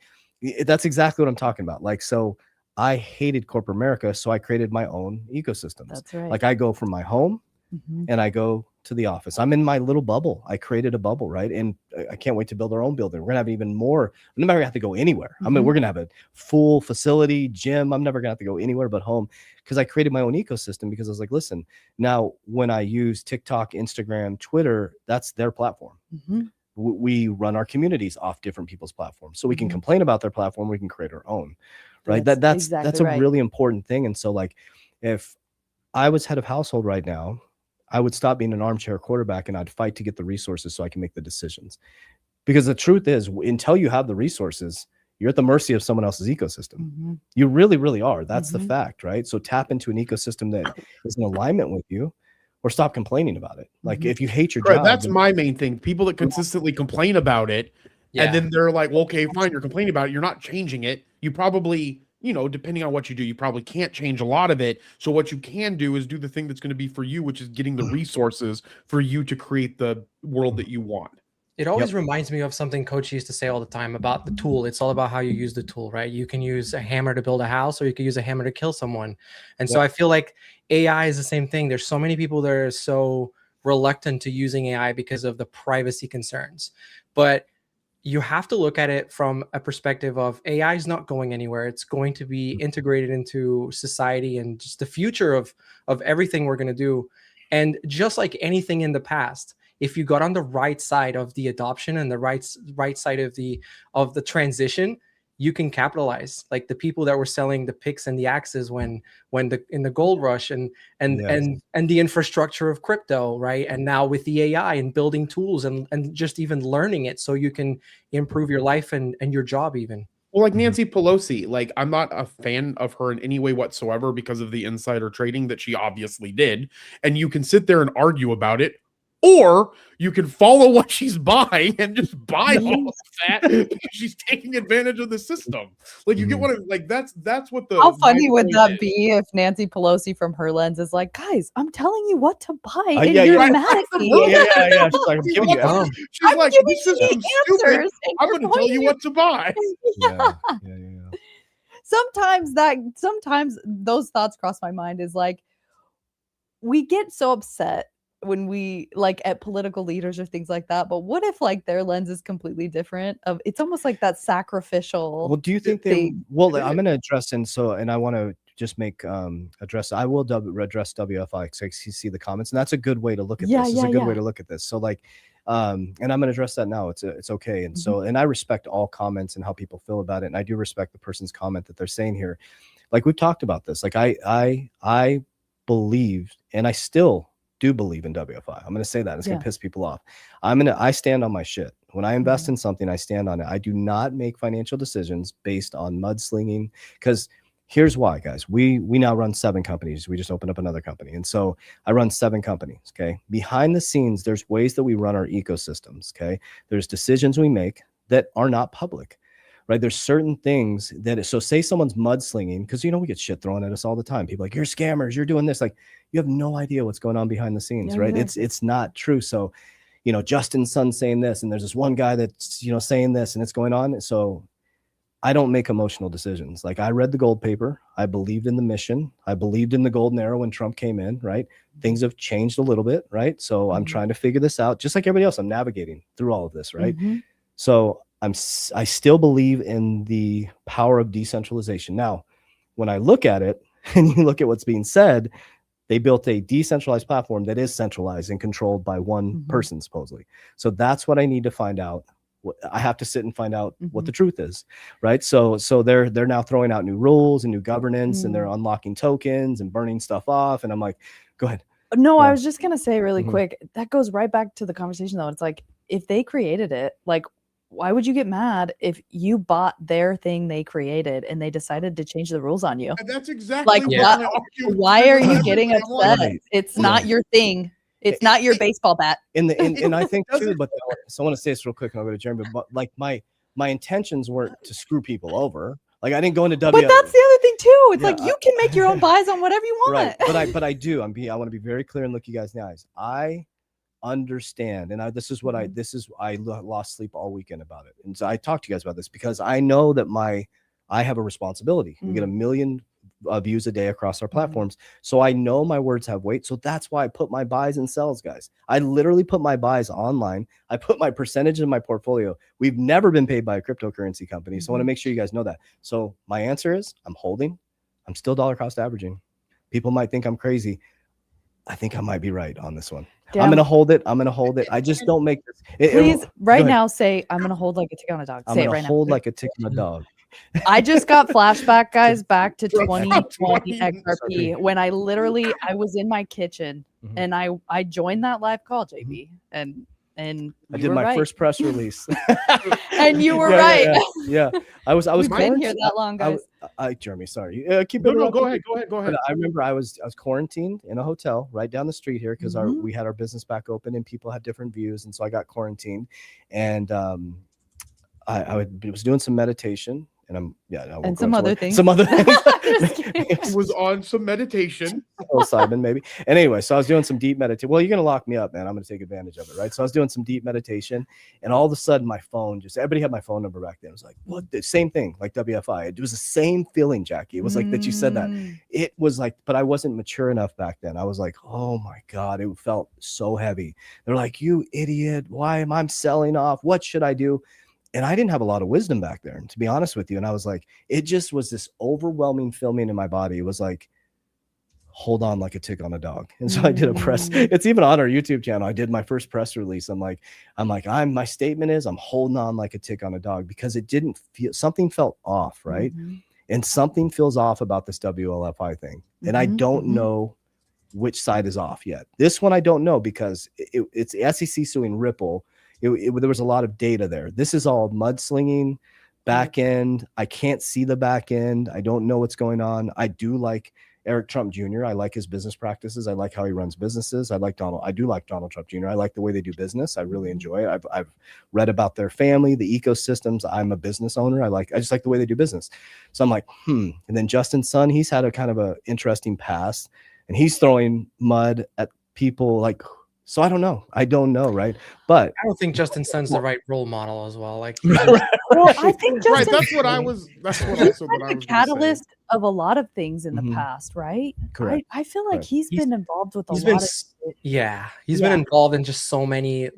that's exactly what I'm talking about. Like, so I hated corporate America, so I created my own ecosystems. That's right. Like, I go from my home Mhm. and I go to the office. I'm in my little bubble. I created a bubble, right? And I can't wait to build our own building. We're gonna have even more. I'm never gonna have to go anywhere. I mean, Mhm. we're gonna have a full facility, gym. I'm never gonna have to go anywhere but home because I created my own ecosystem because I was like, listen, now when I use TikTok, Instagram, Twitter, that's their platform. Mhm. We run our communities off different people's platforms. So we can Mhm. complain about their platform, we can create our own. Right. That's That's exactly a right. really important thing. And so, like, if I was head of household right now, I would stop being an armchair quarterback and I'd fight to get the resources so I can make the decisions. Because the truth is, until you have the resources, you're at the mercy of someone else's ecosystem. Mhm. You really, really are. That's the Mhm. fact, right? So tap into an ecosystem that is in alignment with you, or stop complaining about it. Like, Mhm. if you hate your Correct. job, That's my main thing. People that consistently complain about it, Yeah. and then they're like, well, okay, fine, you're complaining about it. You're not changing it. You probably, depending on what you do, you probably can't change a lot of it. So what you can do is do the thing that's going to be for you, which is getting the resources for you to create the world that you want. It always reminds me of something Coach used to say all the time about the tool. It's all about how you use the tool, right? You can use a hammer to build a house, or you can use a hammer to kill someone. And so I feel like AI is the same thing. There's so many people that are so reluctant to using AI because of the privacy concerns. But you have to look at it from a perspective of AI is not going anywhere. It's going to be integrated into society and just the future of everything we're going to do. And just like anything in the past, if you got on the right side of the adoption and the right side of the transition, you can capitalize. Like the people that were selling the picks and the axes when in the gold rush and the infrastructure of crypto, right? And now with the AI and building tools and just even learning it so you can improve your life and your job even. Well, like Nancy Pelosi, like I'm not a fan of her in any way whatsoever because of the insider trading that she obviously did. And you can sit there and argue about it, or you can follow what she's buying and just buy all of that because she's taking advantage of the system. Like you get what like that's what the How funny would that is. be if Nancy Pelosi from her lens is like, guys, I'm telling you what to buy, and yeah, you're right. mad at me. Yeah. She's like, I'm giving you I'm this giving system's you stupid. answers, and I'm you're going to tell you what to buy. Yeah. Sometimes those thoughts cross my mind is like, we get so upset when we like at political leaders or things like that, but what if like their lens is completely different? Of it's almost like that sacrificial. Well, do you think thing. well, I'm going to address and I want to just make address. I will address WFI because I see the comments, and that's a good way to look at this. It's a good way to look at this. So like, and I'm going to address that now. It's okay. And so, and I respect all comments and how people feel about it, and I do respect the person's comment that they're saying here. Like we've talked about this. Like I believed, and I still do believe in WFI. I'm going to say that. It's going to piss people off. I stand on my shit. When I invest in something, I stand on it. I do not make financial decisions based on mudslinging, because here's why, guys. We now run 7 companies. We just opened up another company. And so I run 7 companies. Okay. Behind the scenes, there's ways that we run our ecosystems. Okay. There's decisions we make that are not public. Right. There's certain things that, so say someone's mudslinging, because, we get shit thrown at us all the time. People like, you're scammers, you're doing this. Like, you have no idea what's going on behind the scenes. Right. It's not true. So, Justin's son saying this, and there's this one guy that's, saying this, and it's going on. So I don't make emotional decisions. Like, I read the gold paper. I believed in the mission. I believed in the golden era when Trump came in. Right. Things have changed a little bit. Right. So I'm trying to figure this out just like everybody else. I'm navigating through all of this. Right. So I still believe in the power of decentralization. Now, when I look at it and you look at what's being said, they built a decentralized platform that is centralized and controlled by one person, supposedly. So that's what I need to find out. I have to sit and find out what the truth is, right? So they're now throwing out new rules and new governance, and they're unlocking tokens and burning stuff off. And I'm like, go ahead. No, I was just gonna say really quick. That goes right back to the conversation, though. It's like, if they created it, like, why would you get mad if you bought their thing they created and they decided to change the rules on you? And that's exactly like, why are you getting upset? It's not your thing. It's not your baseball bat. And I think too, but so I want to say this real quick and I'll go to Jeremy, but like my intentions weren't to screw people over. Like I didn't go into But that's the other thing too. It's like you can make your own buys on whatever you want. Right. But I do. I want to be very clear and look you guys in the eyes. I understand, and I lost sleep all weekend about it. And so I talked to you guys about this because I know that I have a responsibility. We get 1 million views a day across our platforms. So I know my words have weight. So that's why I put my buys and sells, guys. I literally put my buys online. I put my percentage in my portfolio. We've never been paid by a cryptocurrency company. So I want to make sure you guys know that. So my answer is I'm holding. I'm still dollar cost averaging. People might think I'm crazy. I think I might be right on this one. Damn. I'm going to hold it. I just don't make this. Please right now say, I'm going to hold like a tick on a dog. Say it right now. Hold like a tick on a dog. I just got flashback, guys, back to 2020 XRP when I was in my kitchen and I joined that live call, JB, and I did my first press release. And you were right. Yeah. I was We've been here that long, guys. Jeremy, sorry. No, go ahead. But I remember I was quarantined in a hotel right down the street here because we had our business back open and people had different views, and so I got quarantined, and I was doing some meditation. And some other things. Was on some meditation. Simon, maybe. And anyway, so I was doing some deep meditation. Well, you're gonna lock me up, man. I'm gonna take advantage of it, right? So I was doing some deep meditation, and all of a sudden, my phone everybody had my phone number back then. It was like, what? The same thing, like WFI. It was the same feeling, Jackie. It was like that you said that. It was like, but I wasn't mature enough back then. I was like, oh my God, it felt so heavy. They're like, you idiot. Why am I selling off? What should I do? And I didn't have a lot of wisdom back there, to be honest with you. And I was like, it just was this overwhelming feeling in my body. It was like, hold on like a tick on a dog. And so I did a press. It's even on our YouTube channel. I did my first press release. My statement is I'm holding on like a tick on a dog because it didn't feel, something felt off, right? And something feels off about this WLFI thing. And I don't know which side is off yet. This one I don't know because it's SEC suing Ripple. There was a lot of data there. This is all mudslinging, back end. I can't see the back end. I don't know what's going on. I do like Eric Trump Jr. I like his business practices. I like how he runs businesses. I do like Donald Trump Jr. I like the way they do business. I really enjoy it. I've read about their family, the ecosystems. I'm a business owner. I just like the way they do business. So I'm like, And then Justin Sun, he's had a kind of a interesting past, and he's throwing mud at people like. So I don't know, right? But I don't think Justin Sun's the right role model as well. Like, well, I think Justin, right. That's what I was. That's what I was the catalyst of a lot of things in the past, right? Correct. I feel like he's been involved with a lot of. He's been involved in just so many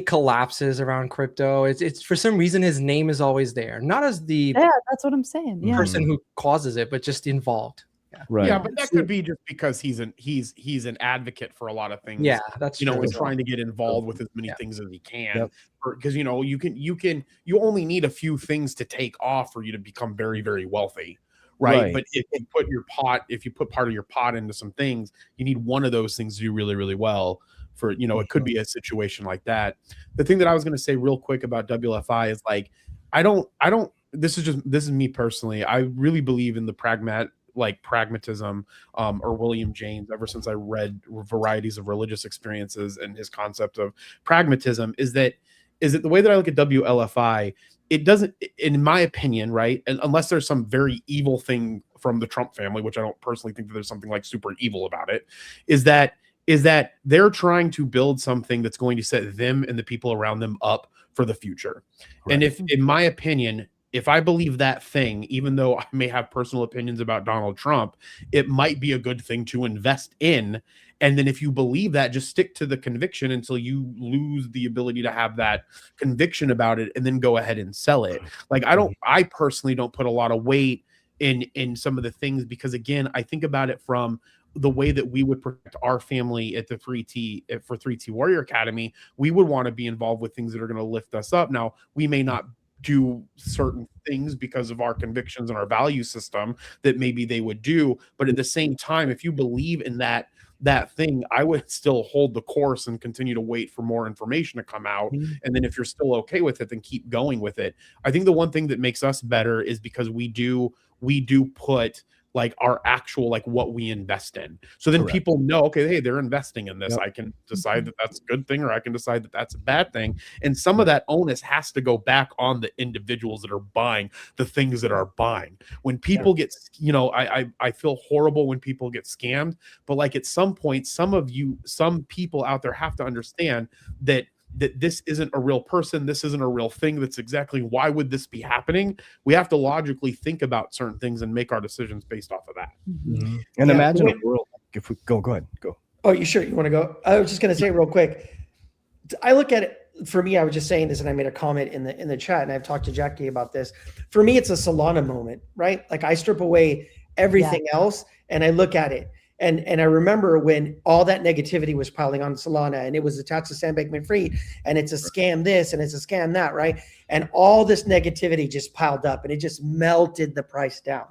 collapses around crypto. It's for some reason his name is always there, not as the that's what I'm saying. Person who causes it, but just involved. Right. Yeah, but that could be just because he's an advocate for a lot of things. Yeah, that's true. And trying to get involved with as many things as he can. Because you only need a few things to take off for you to become very, very wealthy. Right. But if you put part of your pot into some things, you need one of those things to do really, really well. For it could be a situation like that. The thing that I was going to say real quick about WFI is like, I don't. This is me personally. I really believe in the pragmatism or William James ever since I read varieties of religious experiences, and his concept of pragmatism is that the way that I look at WLFI, it doesn't, in my opinion, right, and unless there's some very evil thing from the Trump family, which I don't personally think that there's something like super evil about it, is that they're trying to build something that's going to set them and the people around them up for the future. Right. And if, in my opinion, if I believe that thing, even though I may have personal opinions about Donald Trump, it might be a good thing to invest in. And then if you believe that, just stick to the conviction until you lose the ability to have that conviction about it, and then go ahead and sell it. Like I personally don't put a lot of weight in some of the things, because again, I think about it from the way that we would protect our family at the 3T Warrior Academy. We would want to be involved with things that are going to lift us up. Now, we may not do certain things because of our convictions and our value system that maybe they would do, but at the same time, if you believe in that thing, I would still hold the course and continue to wait for more information to come out. And then if you're still okay with it, then keep going with it. I think the one thing that makes us better is because we do put like our actual, like what we invest in. So then people know, okay, hey, they're investing in this. I can decide that that's a good thing, or I can decide that that's a bad thing. And some of that onus has to go back on the individuals that are buying the things that are buying. When people get, you know, I feel horrible when people get scammed, but like at some point, some people out there have to understand that this isn't a real person. This isn't a real thing. That's exactly why would this be happening? We have to logically think about certain things and make our decisions based off of that. And imagine a world, if we go ahead, go. Oh, you sure you want to go? I was just going to say real quick. I look at it, for me, I was just saying this and I made a comment in the chat, and I've talked to Jackie about this. For me, it's a Solana moment, right? Like I strip away everything else and I look at it. And I remember when all that negativity was piling on Solana, and it was attached to Sam Bankman-Fried, and it's a scam this and it's a scam that, right? And all this negativity just piled up, and it just melted the price down.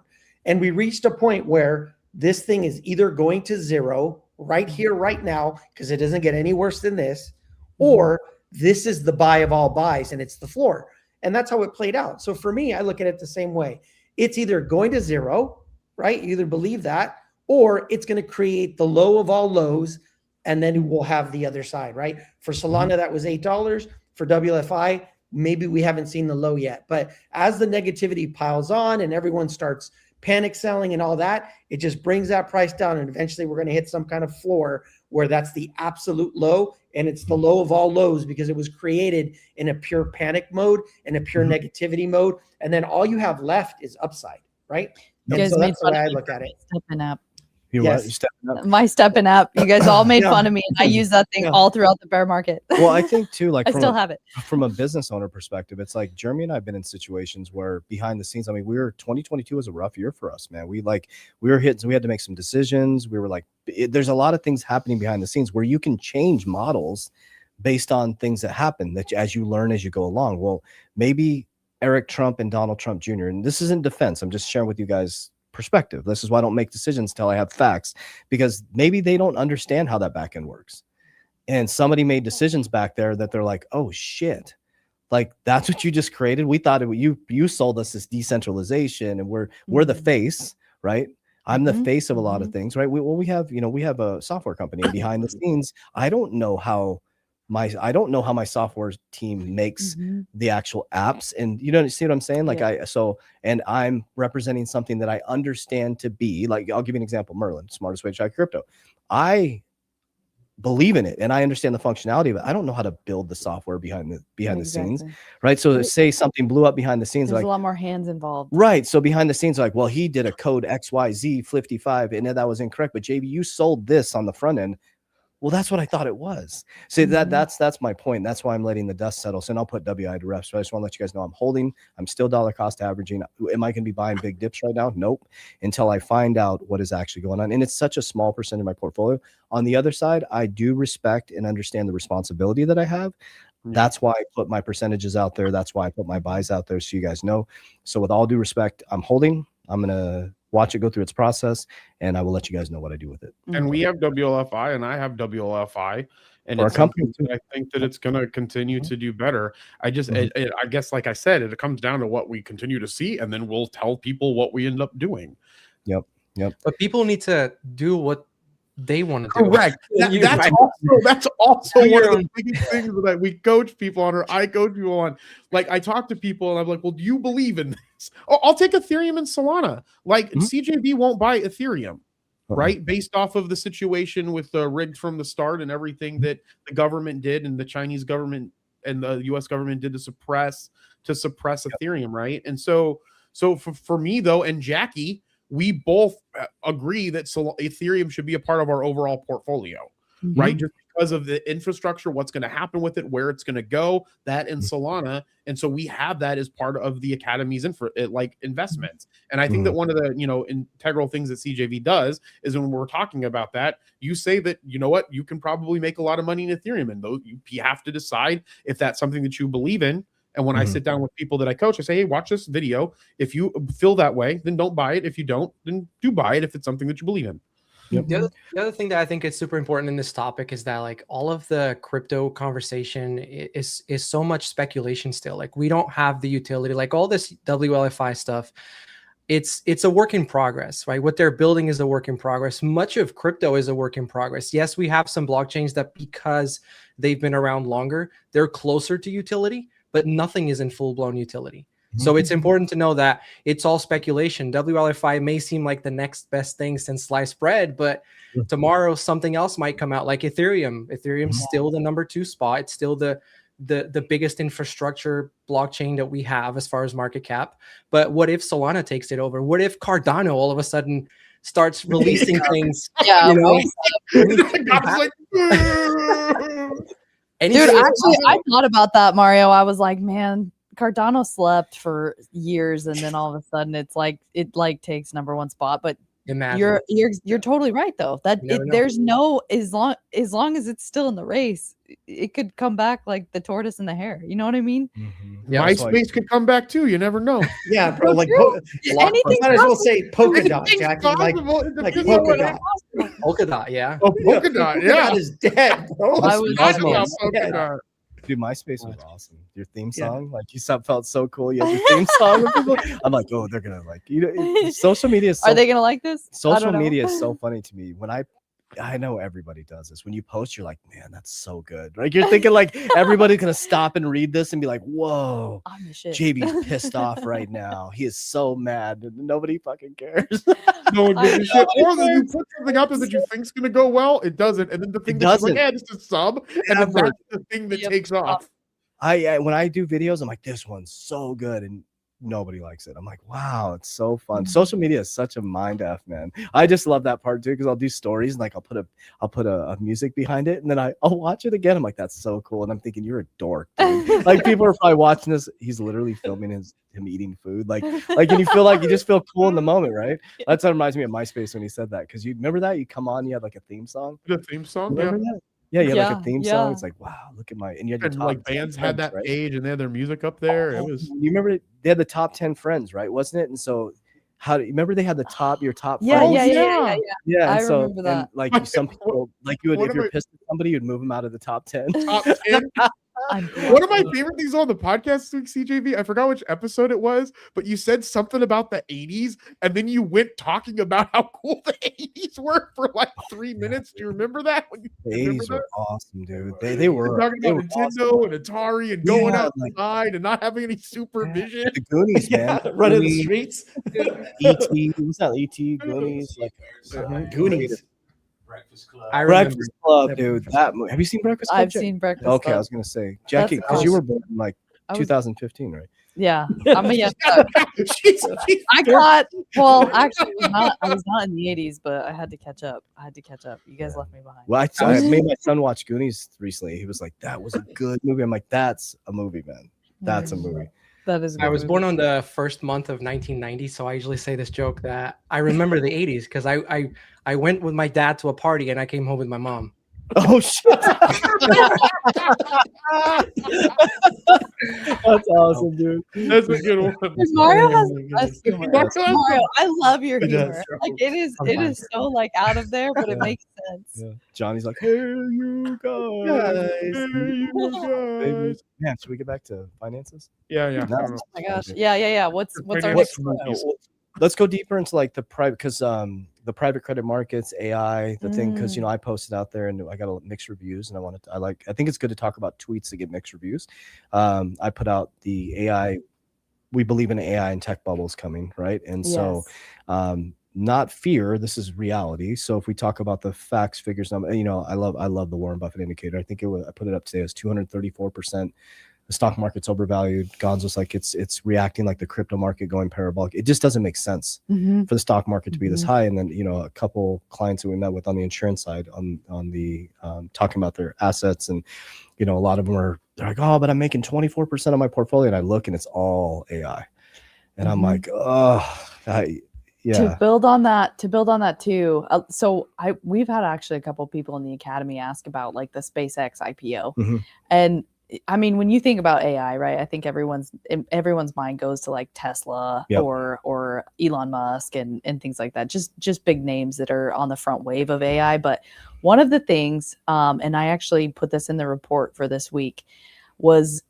And we reached a point where this thing is either going to zero right here, right now, because it doesn't get any worse than this, or this is the buy of all buys and it's the floor. And that's how it played out. So for me, I look at it the same way. It's either going to zero, right? You either believe that, or it's going to create the low of all lows, and then we'll have the other side, right? For Solana, that was $8. For WLFI, maybe we haven't seen the low yet. But as the negativity piles on and everyone starts panic selling and all that, it just brings that price down, and eventually we're going to hit some kind of floor where that's the absolute low, and it's the low of all lows because it was created in a pure panic mode and a pure negativity mode, and then all you have left is upside, right? And so that's the way I look at it. Stepping up. You stepping up. My stepping up. You guys all made fun of me, and I use that thing all throughout the bear market. Well, I think too, like I still have it. From a business owner perspective, it's like Jeremy and I have been in situations where behind the scenes, I mean, 2022 was a rough year for us, man. We were hit, so we had to make some decisions. We were like, there's a lot of things happening behind the scenes where you can change models based on things that happen that as you learn as you go along. Well, maybe Eric Trump and Donald Trump Jr., and this isn't defense, I'm just sharing with you guys perspective. This is why I don't make decisions till I have facts, because maybe they don't understand how that back end works. And somebody made decisions back there that they're like, oh shit, like that's what you just created. We thought you sold us this decentralization, and we're the face, right? I'm the face of a lot of things, right? We have a software company behind the scenes. I don't know how my software team makes the actual apps, and you don't see what I'm saying? Like and I'm representing something that I understand to be like, I'll give you an example, Merlin, smartest way to track crypto. I believe in it and I understand the functionality of it. I don't know how to build the software behind the scenes, right? So say something blew up behind the scenes, there's like a lot more hands involved, right? So behind the scenes, like, well, he did a code XYZ55 and that was incorrect, but JB, you sold this on the front end. Well, that's what I thought it was. So that's my point. That's why I'm letting the dust settle. So, and I'll put WI to rest. So I just want to let you guys know I'm holding. I'm still dollar cost averaging. Am I going to be buying big dips right now? Nope. Until I find out what is actually going on. And it's such a small percent of my portfolio. On the other side, I do respect and understand the responsibility that I have. That's why I put my percentages out there. That's why I put my buys out there, so you guys know. So with all due respect, I'm holding. I'm going to watch it go through its process, and I will let you guys know what I do with it. And we have WLFI, and I have WLFI, and it's something that I think that it's going to continue to do better. I just, I guess, like I said, it comes down to what we continue to see, and then we'll tell people what we end up doing. Yep. But people need to do what they want to do. Correct. That's also one of the biggest things that we coach people on, or I coach people on. Like, I talk to people and I'm like, well, do you believe in this? Oh, I'll take Ethereum and Solana. Like, CJB won't buy Ethereum, right? Based off of the situation with the rigged from the start and everything that the government did, and the Chinese government and the US government did to suppress Ethereum, right? And so for me though, and Jackie, we both agree that Ethereum should be a part of our overall portfolio, right? Just because of the infrastructure, what's going to happen with it, where it's going to go, that in Solana. And so we have that as part of the Academy's investments. And I think that one of the, integral things that CJV does is when we're talking about that, you say that, you know what, you can probably make a lot of money in Ethereum, and those you have to decide if that's something that you believe in. And when I sit down with people that I coach, I say, hey, watch this video. If you feel that way, then don't buy it. If you don't, then do buy it if it's something that you believe in. Yep. The other thing that I think is super important in this topic is that, like, all of the crypto conversation is so much speculation still. Like, we don't have the utility, like all this WLFI stuff. it's a work in progress, right? What they're building is a work in progress. Much of crypto is a work in progress. Yes, we have some blockchains that, because they've been around longer, they're closer to utility, but nothing is in full-blown utility. So it's important to know that it's all speculation. WLFI may seem like the next best thing since sliced bread, but tomorrow something else might come out, like Ethereum. Ethereum's still the number 2 spot. It's still the biggest infrastructure blockchain that we have as far as market cap. But what if Solana takes it over? What if Cardano all of a sudden starts releasing things? Yeah, you know? Dude, actually, I thought about that, Mario. I was like, man, Cardano slept for years, and then all of a sudden, it takes number 1 spot. But Imagine. you're totally right, though. That there's no as long as it's still in the race, it could come back like the tortoise and the hare. You know what I mean? Yeah, MySpace could come back too. You never know. Yeah, bro. Like, anything might as well say polka dot, Anything's Jackie. possible. It Like depends polka on what dot. Polka dot, yeah. Oh, polka dot, yeah. Polka dot is dead, bro. I was- Forgot about Cosmos. polka dot. Dude, MySpace was awesome. Your theme Yeah. song, like you felt so cool. You had your theme song. With people. I'm like, oh, they're gonna like, social media. Is so, Are they gonna like this? I social don't know. media is so funny to me. When I know everybody does this. When you post, you're like, man, that's so good. Like you're thinking like everybody's gonna stop and read this and be like, whoa, I'm the shit. JB's pissed off right now. He is so mad. Nobody fucking cares. No one gives a shit. Or that you Yes. put something out there that you think's gonna go well, it doesn't. And then the thing that's like, doesn't. yeah, it's a sub, and then Never. that's the thing that Yep. takes off. When I do videos, I'm like, this one's so good, and nobody likes it. I'm like, wow, it's so fun. Social media is such a mind f, man. I just love that part too, because I'll do stories and like I'll put a music behind it, and then I'll watch it again. I'm like, that's so cool, and I'm thinking, you're a dork, dude. Like people are probably watching this. He's literally filming him eating food, like, and you feel like you just feel cool in the moment, right? That's what reminds me of MySpace when he said that, because you remember that you come on, you had like a theme song. The theme song, yeah. Remember that? Yeah, you had like Yeah, a theme yeah. song. It's like, wow, look at and you had your And top like 10 bands had friends, that right? page and they had their music up there. It was You remember they had the top 10 friends, right? Wasn't it? And so how do you remember they had the your top Yeah, friends? yeah. Yeah, I and so remember that. and like some people like you would, What if am you're I- pissed at somebody, you'd move them out of the top 10. top 10. One of my favorite things on the podcast this week, CJV, I forgot which episode it was, but you said something about the 80s, and then you went talking about how cool the 80s were for like 3 minutes. Do you remember that? When you The remember 80s were that? awesome, dude. They You're were talking they about were Nintendo awesome. and Atari and going Yeah, like- outside and not having any supervision. The Goonies, man. Yeah, running the Goonies, streets. E.T. Was that E.T. Goonies? Like Goonies. I remember. Breakfast Club, dude. That movie. Have you seen Breakfast Club? I've Jack? seen Breakfast Okay, I Club. was gonna say, Jackie, That's because you were awesome. born in like I was- 2015, right? Yeah, I'm a yes. She's- I got well. Actually, I was not in the '80s, but I had to catch up. You guys left me behind. Well, I made my son watch Goonies recently. He was like, "That was a good movie." I'm like, "That's a movie, man. That's a movie." That is. a I good was movie. born on the first month of 1990, so I usually say this joke that I remember the 80s because I went with my dad to a party and I came home with my mom. Oh shit! That's awesome, dude. That's a good one. Because Mario has Oh my a goodness. humor. Mario- Mario, I love your He does. humor. Like it is so like out of there, but it makes sense. Yeah. Johnny's like, "Hey, you guys, Guys. Hey, you Baby. guys. Man, should we get back to finances?" Yeah, yeah. No. I don't know. Oh my gosh. Yeah. What's our Pretty next much one? movies. Let's go deeper into like the private, because the private credit markets, AI, the thing, because I posted out there and I got a mixed reviews, and I think it's good to talk about tweets that get mixed reviews. I put out the AI. We believe in AI and tech bubbles coming, right? And so not fear, this is reality. So if we talk about the facts, figures, I love the Warren Buffett indicator. I think I put it up today as 234%. The stock market's overvalued. Gonzo's like it's reacting like the crypto market going parabolic. It just doesn't make sense Mhm. for the stock market to be this high. And then a couple clients that we met with on the insurance side on the talking about their assets, and a lot of them they're like, oh, but I'm making 24% of my portfolio, and I look and it's all AI, and I'm like, oh, yeah. To build on that too. So we've had actually a couple people in the academy ask about like the SpaceX IPO, Mhm. and I mean, when you think about AI, right? I think everyone's mind goes to like Tesla Yep. or Elon Musk and things like that. Just big names that are on the front wave of AI. But one of the things, and I actually put this in the report for this week, was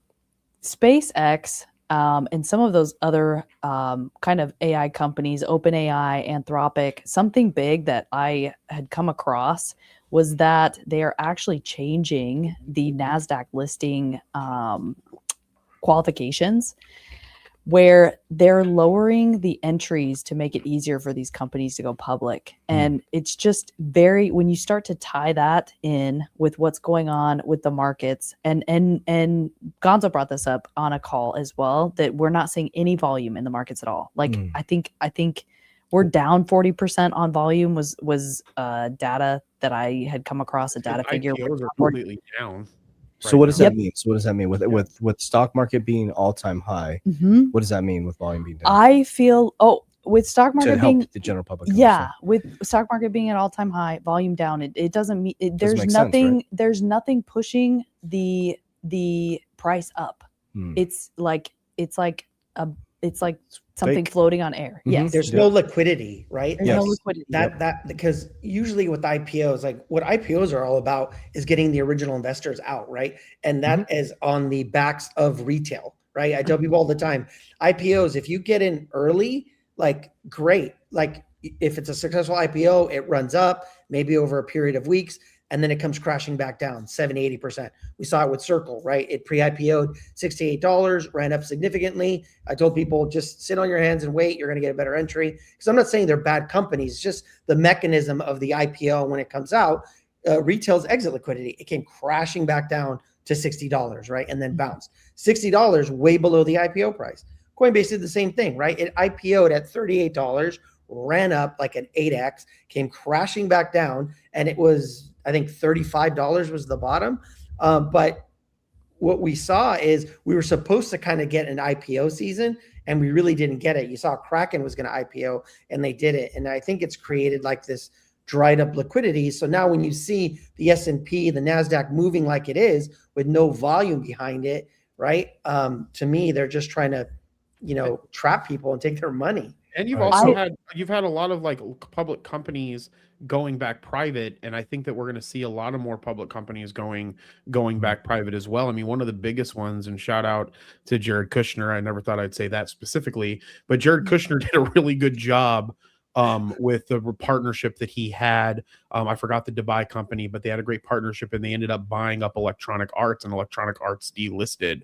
SpaceX and some of those other kind of AI companies, OpenAI, Anthropic, something big that I had come across was that they are actually changing the NASDAQ listing qualifications, where they're lowering the entries to make it easier for these companies to go public. And it's just when you start to tie that in with what's going on with the markets, and Gonzo brought this up on a call as well, that we're not seeing any volume in the markets at all. Like I think we're down 40% on volume was data that I had come across, a data figure. IPOs are completely down. So what does that mean? So what does that mean with stock market being all time high? What does that mean with volume being down? I feel with stock market to being help the general public. With stock market being at all time high, volume down, it doesn't mean there's nothing. Right? There's nothing pushing the price up. It's like something fake. Floating on air. Yes, there's no liquidity, right? There's no liquidity. That because usually with IPOs, like what IPOs are all about is getting the original investors out, right? And that is on the backs of retail, right? I tell people all the time, IPOs, if you get in early, like great. Like if it's a successful IPO, it runs up maybe over a period of weeks, and then it comes crashing back down 70-80%. We saw it with Circle, right? It pre-IPO'd $68, ran up significantly. I told people just sit on your hands and wait. You're going to get a better entry. Because I'm not saying they're bad companies. It's just the mechanism of the IPO when it comes out, retail's exit liquidity. It came crashing back down to $60, right? And then bounced. $60 way below the IPO price. Coinbase did the same thing, right? It IPO'd at $38, ran up like an 8x, came crashing back down, and it was, I think $35 was the bottom. But what we saw is we were supposed to kind of get an IPO season, and we really didn't get it. You saw Kraken was going to IPO, and they did it. And I think it's created like this dried up liquidity. So now when you see the S&P, the NASDAQ moving like it is with no volume behind it, right? To me, they're just trying to, trap people and take their money. And you've also had a lot of like public companies going back private, and I think that we're going to see a lot of more public companies going back private as well. I mean, one of the biggest ones, and shout out to Jared Kushner. I never thought I'd say that specifically, but Jared Kushner did a really good job with the partnership that he had. I forgot the Dubai company, but they had a great partnership, and they ended up buying up Electronic Arts, and Electronic Arts delisted,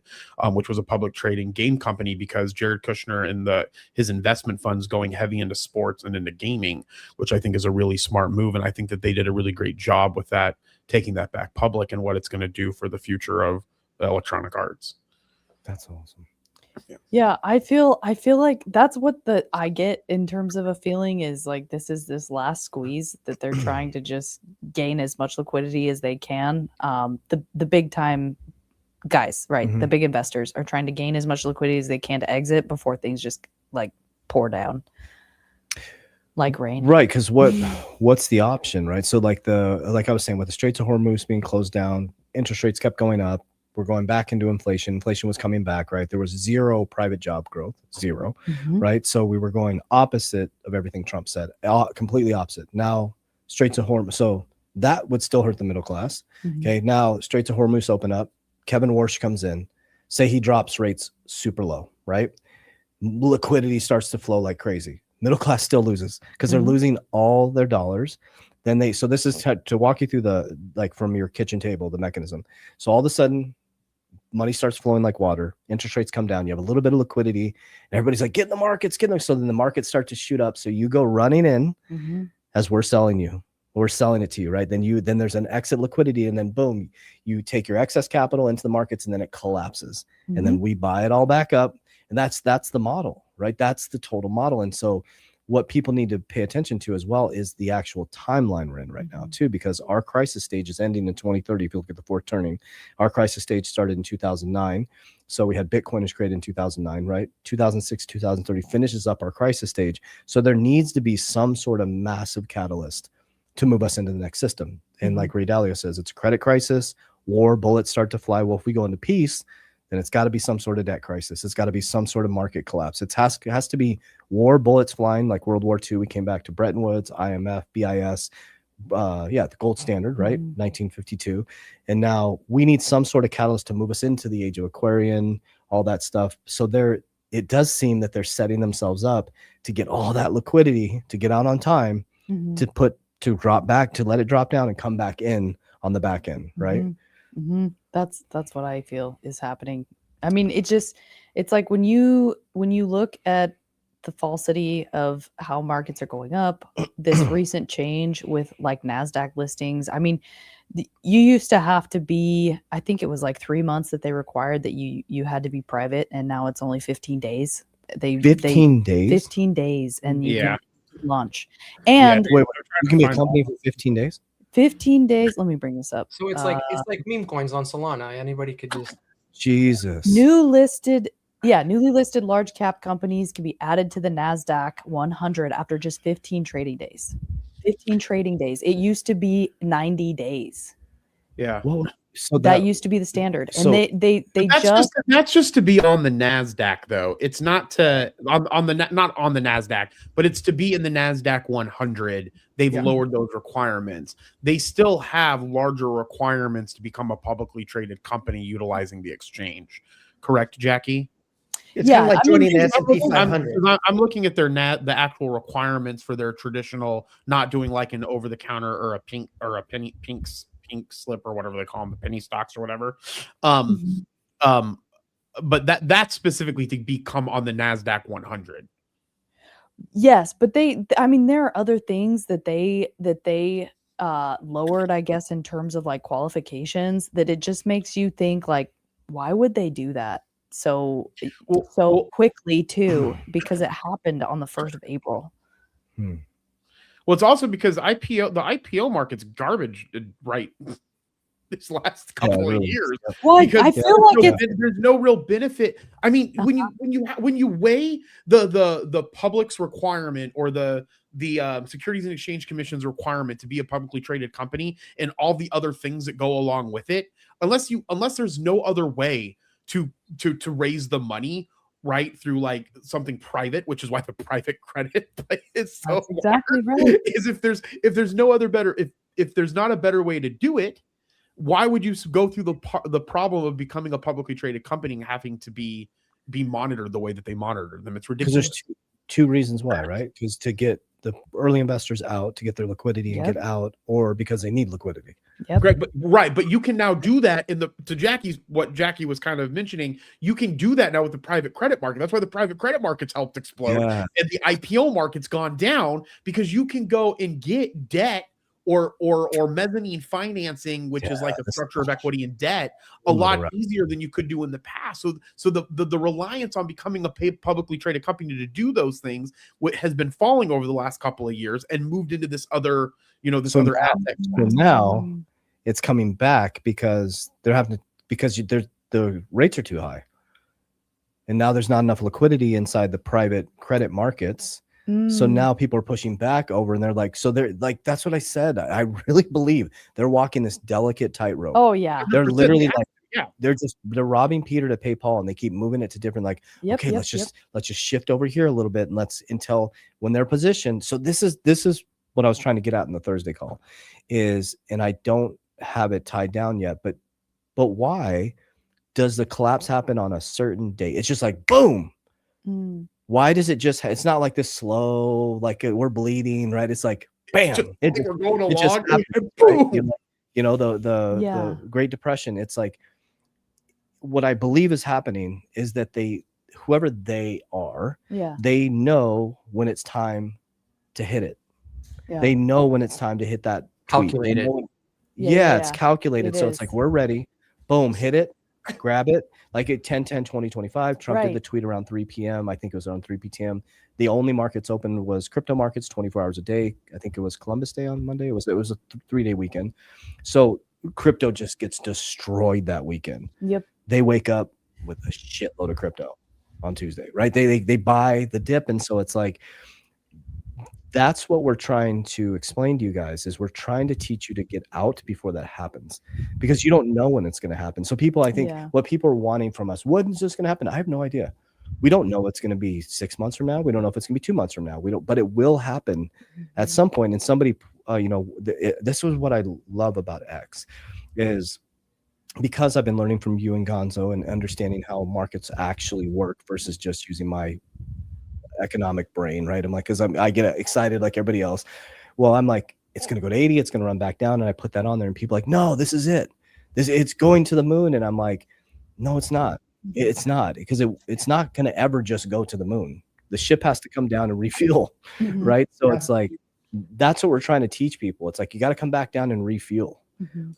which was a public trading game company, because Jared Kushner and his investment funds going heavy into sports and into gaming, which I think is a really smart move. And I think that they did a really great job with that, taking that back public and what it's going to do for the future of Electronic Arts. That's awesome. Yeah, I feel like that's what I get in terms of a feeling is like this last squeeze that they're trying to just gain as much liquidity as they can. The big time guys, right? The big investors are trying to gain as much liquidity as they can to exit before things just like pour down like rain. Right, because what's the option, right? So like I was saying, with the Straits of Hormuz being closed down, interest rates kept going up. We're going back into inflation. Inflation was coming back, right? There was zero private job growth, zero, right? So we were going opposite of everything Trump said, completely opposite. Now, Straits of Hormuz, so that would still hurt the middle class. Okay, now Straits of Hormuz open up. Kevin Warsh comes in. Say he drops rates super low, right? Liquidity starts to flow like crazy. Middle class still loses because they're losing all their dollars. Then so this is to walk you through from your kitchen table, the mechanism. So all of a sudden, money starts flowing like water. Interest rates come down. You have a little bit of liquidity. And everybody's like, get in the markets, get in there. So then the markets start to shoot up. So you go running in as we're selling you. We're selling it to you, right? Then there's an exit liquidity, and then boom, you take your excess capital into the markets, and then it collapses. And then we buy it all back up. And that's the model, right? That's the total model. And so what people need to pay attention to as well is the actual timeline we're in right now too, because our crisis stage is ending in 2030. If you look at the fourth turning, our crisis stage started in 2009. So we had Bitcoin was created in 2009, right? 2006, 2030 finishes up our crisis stage. So there needs to be some sort of massive catalyst to move us into the next system. And like Ray Dalio says, it's a credit crisis, war, bullets start to fly. Well, if we go into peace, then it's got to be some sort of debt crisis. It's got to be some sort of market collapse. It has to be war, bullets flying like World War II. We came back to Bretton Woods, IMF, BIS. the gold standard, right? Mhm. 1952. And now we need some sort of catalyst to move us into the age of Aquarian, all that stuff. So it does seem that they're setting themselves up to get all that liquidity to get out on time, Mhm. to drop back, to let it drop down and come back in on the back end, right? That's what I feel is happening. I mean, it's like when you look at the falsity of how markets are going up, this recent change with like NASDAQ listings. I mean, you used to have to be, I think it was like 3 months that they required that you had to be private, and now it's only 15 days. 15 days. 15 days, and you Yeah. can launch. And Wait, you can be a company for 15 days? 15 days. Let me bring this up. So it's like meme coins on Solana. Anybody could just Jesus. newly listed large cap companies can be added to the NASDAQ 100 after just 15 trading days. 15 trading days. It used to be 90 days. Yeah. Well, so That used to be the standard. And so- they That's just to be on the NASDAQ though. It's not to not on the NASDAQ, but it's to be in the NASDAQ 100. They've Yeah. lowered those requirements. They still have larger requirements to become a publicly traded company utilizing the exchange. Correct, Jackie? It's Yeah, kind of like I mean, joining the S&P 500. I'm looking at the actual requirements for their traditional, not doing like an over the counter or a pink slip or whatever they call them, the penny stocks or whatever. But that's specifically to become on the NASDAQ 100. yes, but I mean, there are other things that they lowered, I guess, in terms of like qualifications, that it just makes you think like, why would they do that so quickly too? Because it happened on the 1st of April. Well, it's also because the IPO market's garbage, right? This last couple of years. Well, I Because feel like there's no real benefit. I mean, when you weigh the public's requirement or the Securities and Exchange Commission's requirement to be a publicly traded company and all the other things that go along with it, unless there's no other way to raise the money, right, through like something private, which is why the private credit is so That's exactly right. Is if there's no other better, if there's not a better way to do it, why would you go through the problem of becoming a publicly traded company and having to be monitored the way that they monitor them? It's ridiculous. Because there's two reasons why, right? Because to get the early investors out, to get their liquidity and get out, or because they need liquidity. Yep. Greg, but you can now do that what Jackie was kind of mentioning. You can do that now with the private credit market. That's why the private credit market's helped explode, and the IPO market's gone down, because you can go and get debt or mezzanine financing, which is like a structure of equity and debt, a lot easier than you could do in the past. So the reliance on becoming a publicly traded company to do those things has been falling over the last couple of years and moved into this other, other asset. So now it's coming back because the rates are too high, and now there's not enough liquidity inside the private credit markets. So now people are pushing back over, and they're like, that's what I said. I really believe they're walking this delicate tightrope. Oh yeah. They're literally they're robbing Peter to pay Paul, and they keep moving it to different, let's just shift over here a little bit, and until when they're positioned. So this is what I was trying to get at in the Thursday call is, and I don't have it tied down yet, but why does the collapse happen on a certain date? It's just like, boom. Why does it just, it's not like this slow, like we're bleeding, right? It's like, bam. We're going along. Happens, right? The Great Depression. It's like, what I believe is happening is that whoever they are, they know when it's time to hit it. Yeah. They know when it's time to hit that calculated. It's calculated. So it's like, we're ready. Boom, hit it, grab it. Like at 10/10/2025, Trump did the tweet around 3 p.m. I think it was around 3 p.m. The only markets open was crypto markets, 24 hours a day. I think it was Columbus Day on Monday. It was a 3-day weekend. So crypto just gets destroyed that weekend. Yep. They wake up with a shitload of crypto on Tuesday, right? They buy the dip, and so it's like, that's what we're trying to explain to you guys, is we're trying to teach you to get out before that happens, because you don't know when it's going to happen. So people, I think what people are wanting from us, when's this going to happen? I have no idea. We don't know what's going to be 6 months from now. We don't know if it's going to be 2 months from now. We don't, but it will happen at some point. And somebody this was what I love about X is because I've been learning from you and Gonzo and understanding how markets actually work versus just using my economic brain, right? I'm like, because I get excited like everybody else. Well, I'm like, it's going to go to 80, it's going to run back down. And I put that on there and people are like, no, this is it. It's going to the moon. And I'm like, no, it's not. It's not, because it's not going to ever just go to the moon. The ship has to come down and refuel, right? So it's like, that's what we're trying to teach people. It's like, you got to come back down and refuel.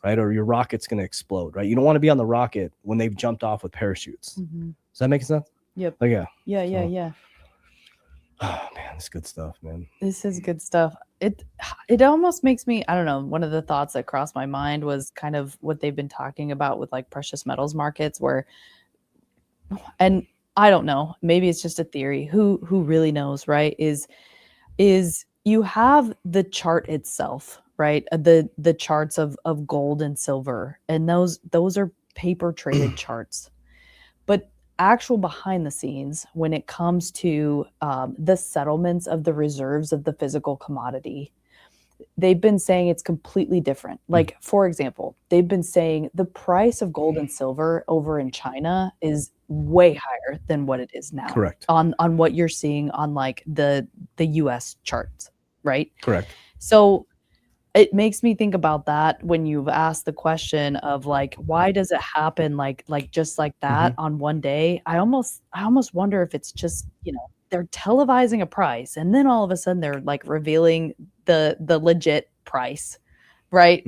Right? Or your rocket's going to explode, right? You don't want to be on the rocket when they've jumped off with parachutes. Does that make sense? Yep. Oh, yeah. Yeah. Oh man, this is good stuff, man. This is good stuff. It almost makes me, I don't know, one of the thoughts that crossed my mind was kind of what they've been talking about with like precious metals markets and I don't know, maybe it's just a theory. Who really knows, right? Is you have the chart itself, right? The charts of gold and silver, and those are paper traded charts. But actual behind the scenes, when it comes to the settlements of the reserves of the physical commodity, they've been saying it's completely different. Like, for example, they've been saying the price of gold and silver over in China is way higher than what it is now. Correct. On what you're seeing on like the US charts, right? Correct. So it makes me think about that when you've asked the question of like, why does it happen like just like that on one day? I almost wonder if it's just, they're televising a price and then all of a sudden they're like revealing the legit price, right?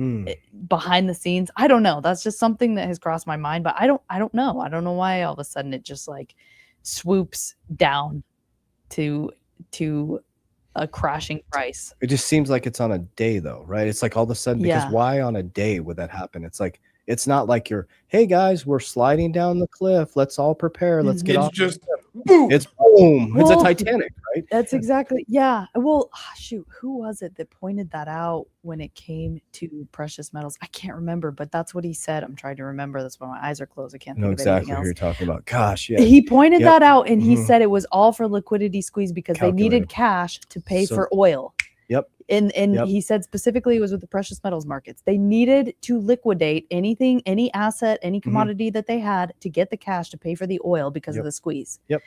Behind the scenes. I don't know. That's just something that has crossed my mind, but I don't know. I don't know why all of a sudden it just like swoops down to a crashing price. It just seems like it's on a day though, right? It's like all of a sudden, because why on a day would that happen? It's like, it's not like hey guys, we're sliding down the cliff. Let's all prepare. Let's get off. Just boom. It's boom. It's a Titanic, right? That's exactly. Yeah. Well, shoot, who was it that pointed that out when it came to precious metals? I can't remember, but that's what he said. I'm trying to remember. That's why my eyes are closed. I can't think of exactly anything who else. you're talking about. Gosh, yeah. He pointed that out, and he said it was all for liquidity squeeze because they needed Calculated. cash to pay for oil. Yep. And he said specifically it was with the precious metals markets. They needed to liquidate anything, any asset, any commodity that they had to get the cash to pay for the oil because of the squeeze. Yep.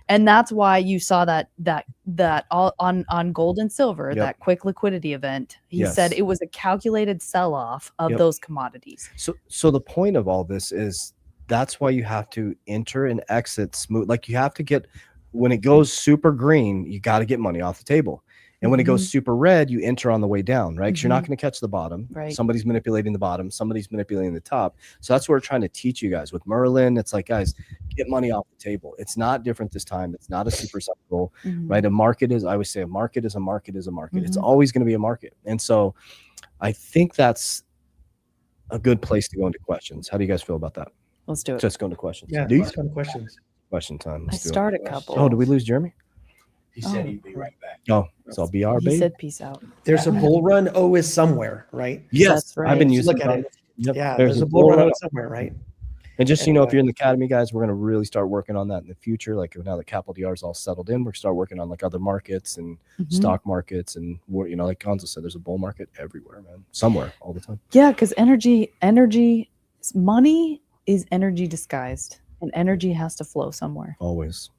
And that's why you saw that all on gold and silver, that quick liquidity event. He said it was a calculated sell-off of those commodities. So the point of all this is that's why you have to enter and exit smooth. Like you have to get, when it goes super green, you got to get money off the table. And when it goes super red, you enter on the way down, right? Because you're not going to catch the bottom. Right. Somebody's manipulating the bottom. Somebody's manipulating the top. So that's what we're trying to teach you guys with Merlin. It's like, guys, get money off the table. It's not different this time. It's not a super cycle, right? A market is, I always say, a market is a market is a market. It's always going to be a market. And so I think that's a good place to go into questions. How do you guys feel about that? Let's do it. Let's go into questions. Yeah, These let's go to questions. question time. I start a couple. Oh, did we lose Jeremy? He said he'd be right back. Oh, so I'll be our He baby. said peace out. There's a bull run always somewhere, right? Yes, That's right. I've been Just using look at it. Yep. Yeah, There's there's a a bull bull run run. always somewhere, right? And just so you know, if Anyway. you're in the academy, guys, we're going to really start working on that in the future. Like now that Capital DR is all settled in, we're start working on like other markets and stock markets, and like Gonzo said, there's a bull market everywhere, man, somewhere, all the time. Yeah, because money is energy disguised, and energy has to flow somewhere. Always.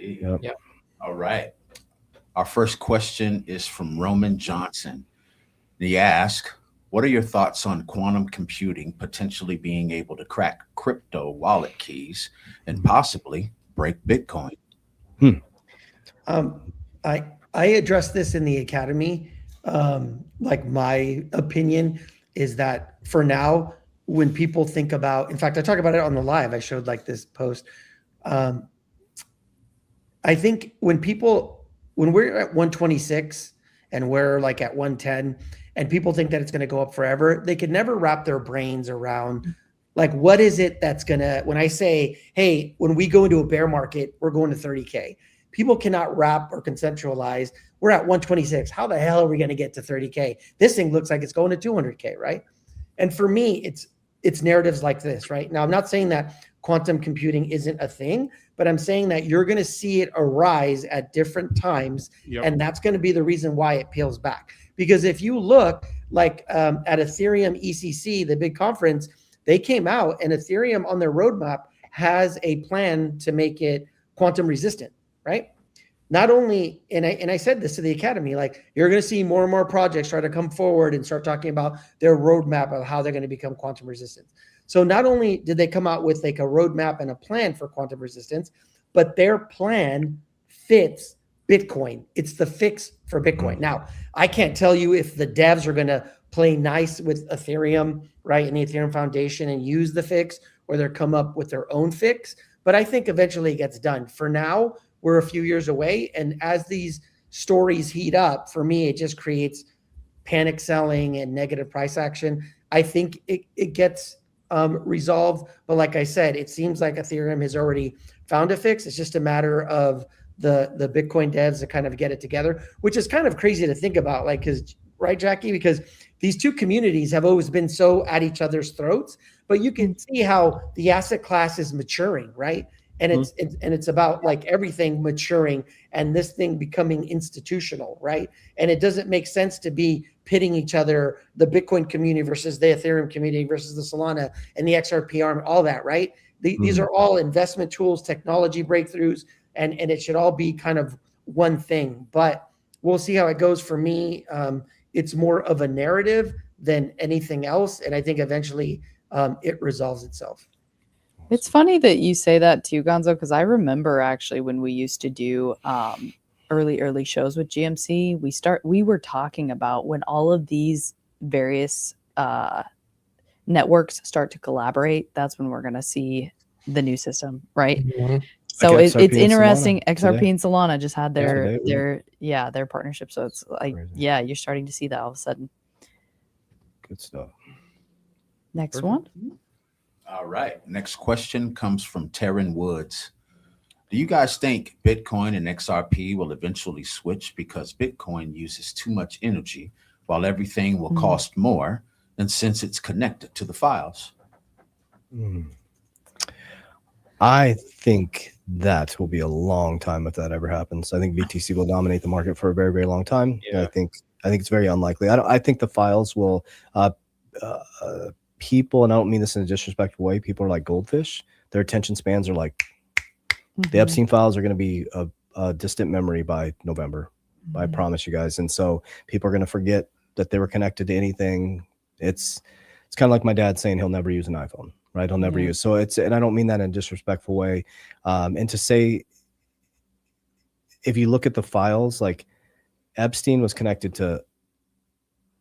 Indeed. Yep. All right. Our first question is from Roman Johnson. He asks, what are your thoughts on quantum computing potentially being able to crack crypto wallet keys and possibly break Bitcoin? I addressed this in the academy. Like my opinion is that for now, when people think about, in fact, I talk about it on the live. I showed like this post. I think when we're at 126 and we're like at 110 and people think that it's going to go up forever, they could never wrap their brains around like, what is it that's going to, when I say, hey, when we go into a bear market, we're going to 30K. People cannot wrap or conceptualize. We're at 126. How the hell are we going to get to 30K? This thing looks like it's going to 200K, right? And for me, it's narratives like this, right? Now, I'm not saying that quantum computing isn't a thing, but I'm saying that you're going to see it arise at different times. Yep. And that's going to be the reason why it peels back. Because if you look like at Ethereum ECC, the big conference, they came out and Ethereum on their roadmap has a plan to make it quantum resistant, right? Not only, and I said this to the Academy, like you're going to see more and more projects try to come forward and start talking about their roadmap of how they're going to become quantum resistant. So not only did they come out with like a roadmap and a plan for quantum resistance, but their plan fits Bitcoin. It's the fix for Bitcoin. Now, I can't tell you if the devs are going to play nice with Ethereum, right, and the Ethereum Foundation and use the fix, or they'll come up with their own fix. But I think eventually it gets done. For now, we're a few years away. And as these stories heat up, for me, it just creates panic selling and negative price action. I think it gets resolved. But like I said, it seems like Ethereum has already found a fix. It's just a matter of the Bitcoin devs to kind of get it together, which is kind of crazy to think about. Like, right, Jackie? Because these two communities have always been so at each other's throats, but you can see how the asset class is maturing, right? And it's about like everything maturing and this thing becoming institutional, right? And it doesn't make sense to be pitting each other, the Bitcoin community versus the Ethereum community versus the Solana and the XRP arm, all that, right? These are all investment tools, technology breakthroughs, and it should all be kind of one thing. But we'll see how it goes. For me, it's more of a narrative than anything else. And I think eventually it resolves itself. It's funny that you say that too, Gonzo, because I remember actually when we used to do early shows with GMC, we were talking about when all of these various networks start to collaborate, that's when we're going to see the new system, right? Mm-hmm. So Like it's interesting. XRP and Solana just had their partnership. So it's like, yeah, you're starting to see that all of a sudden. Good stuff. Next one. All right. Next question comes from Taryn Woods. Do you guys think Bitcoin and XRP will eventually switch because Bitcoin uses too much energy while everything will cost more, and since it's connected to the files? I think that will be a long time if that ever happens. I think BTC will dominate the market for a very, very long time. Yeah. I think it's very unlikely. I think the files will people, and I don't mean this in a disrespectful way, people are like goldfish. Their attention spans are like the Epstein files are going to be a distant memory by November. I promise you guys. And so people are going to forget that they were connected to anything. It's kind of like my dad saying he'll never use an iPhone, right? He'll never use. So and I don't mean that in a disrespectful way. And to say, if you look at the files, like Epstein was connected to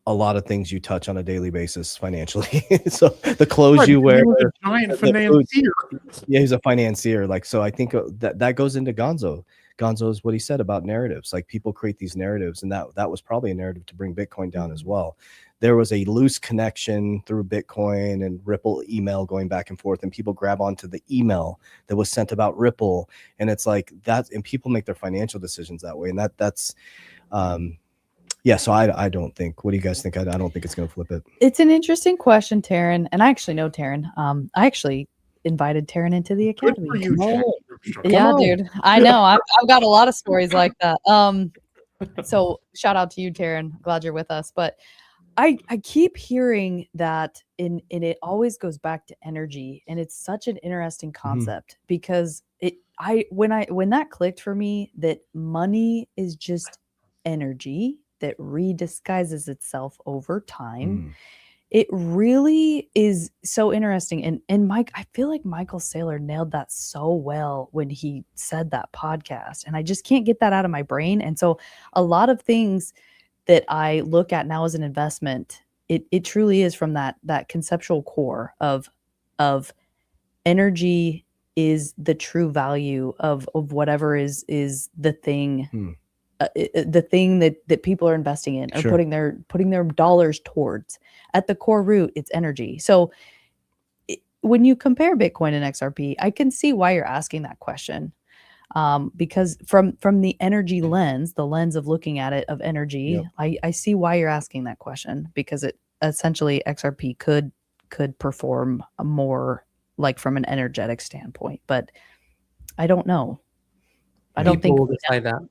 a lot of things you touch on a daily basis financially. So the clothes you wear, giant financier. Yeah, he's a financier. Like, so I think that goes into Gonzo. Gonzo is what he said about narratives. Like, people create these narratives, and that was probably a narrative to bring Bitcoin down as well. There was a loose connection through Bitcoin and Ripple email going back and forth, and people grab onto the email that was sent about Ripple, and it's like that, and people make their financial decisions that way, and that's yeah, so I don't think. What do you guys think? I don't think it's going to flip it. It's an interesting question, Taryn, and I actually know Taryn. I actually invited Taryn into the Academy. Good for you, yeah, dude. I know. I've got a lot of stories like that. So shout out to you, Taryn. Glad you're with us. But I keep hearing that, and it always goes back to energy, and it's such an interesting concept because when that clicked for me, that money is just energy that redisguises itself over time. It really is so interesting. And Mike, I feel like Michael Saylor nailed that so well when he said that podcast, and I just can't get that out of my brain. And so a lot of things that I look at now as an investment, it truly is from that conceptual core of energy is the true value of whatever is the thing. The thing that people are investing in or putting their dollars towards. At the core root, it's energy. So when you compare Bitcoin and XRP, I can see why you're asking that question, because from the energy lens, the lens of looking at it of energy, I see why you're asking that question, because it essentially XRP could perform more like from an energetic standpoint, but I don't know. I don't think People will decide that.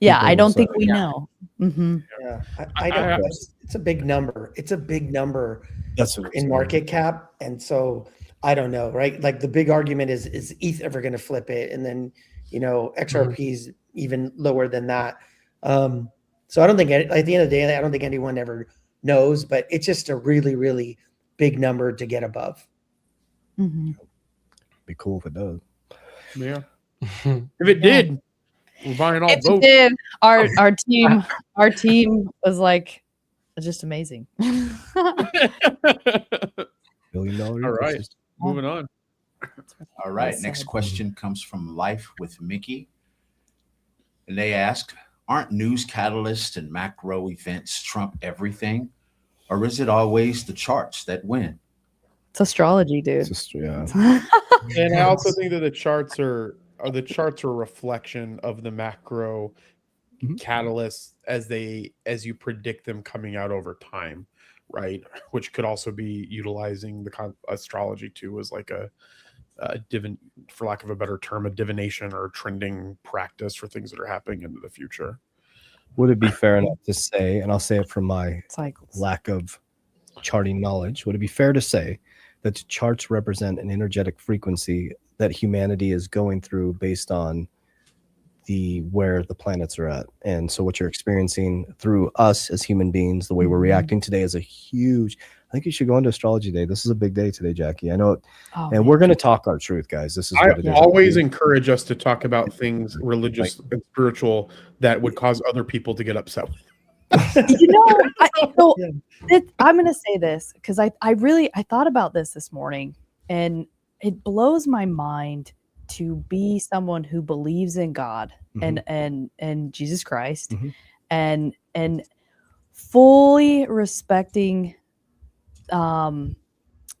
Yeah, People I don't decide, think we know. Mhm. Yeah, I don't. It's a big number. It's a big number That's what in market cap, and so I don't know, right? Like the big argument is ETH ever going to flip it, and then XRP is even lower than that. So I don't think at the end of the day, I don't think anyone ever knows, but it's just a really, really big number to get above. Mhm. Be cool if it does. Yeah. If it did, we're buying all If it votes. did, our team was like just amazing. $1 billion. All right. Moving on. All right. Well Next said. question comes from Life with Mickey. And they ask, aren't news catalysts and macro events trump everything? Or is it always the charts that win? It's astrology, dude. It's just, yeah. And I also think that the charts are a reflection of the macro catalysts as you predict them coming out over time, right? Which could also be utilizing the astrology too as like a for lack of a better term, a divination or trending practice for things that are happening into the future. Would it be fair enough to say, and I'll say it from my Cycles. lack of charting knowledge, would it be fair to say that the charts represent an energetic frequency that humanity is going through based on where the planets are at? And so what you're experiencing through us as human beings, the way we're reacting today is a huge, I think you should go into astrology day. This is a big day today, Jackie. I know it. Oh, And we're going to talk our truth, guys. This is I what it is. always encourage us to talk about things religious and spiritual that would cause other people to get upset with. I'm going to say this because I thought about this morning, and it blows my mind to be someone who believes in God and Jesus Christ and fully respecting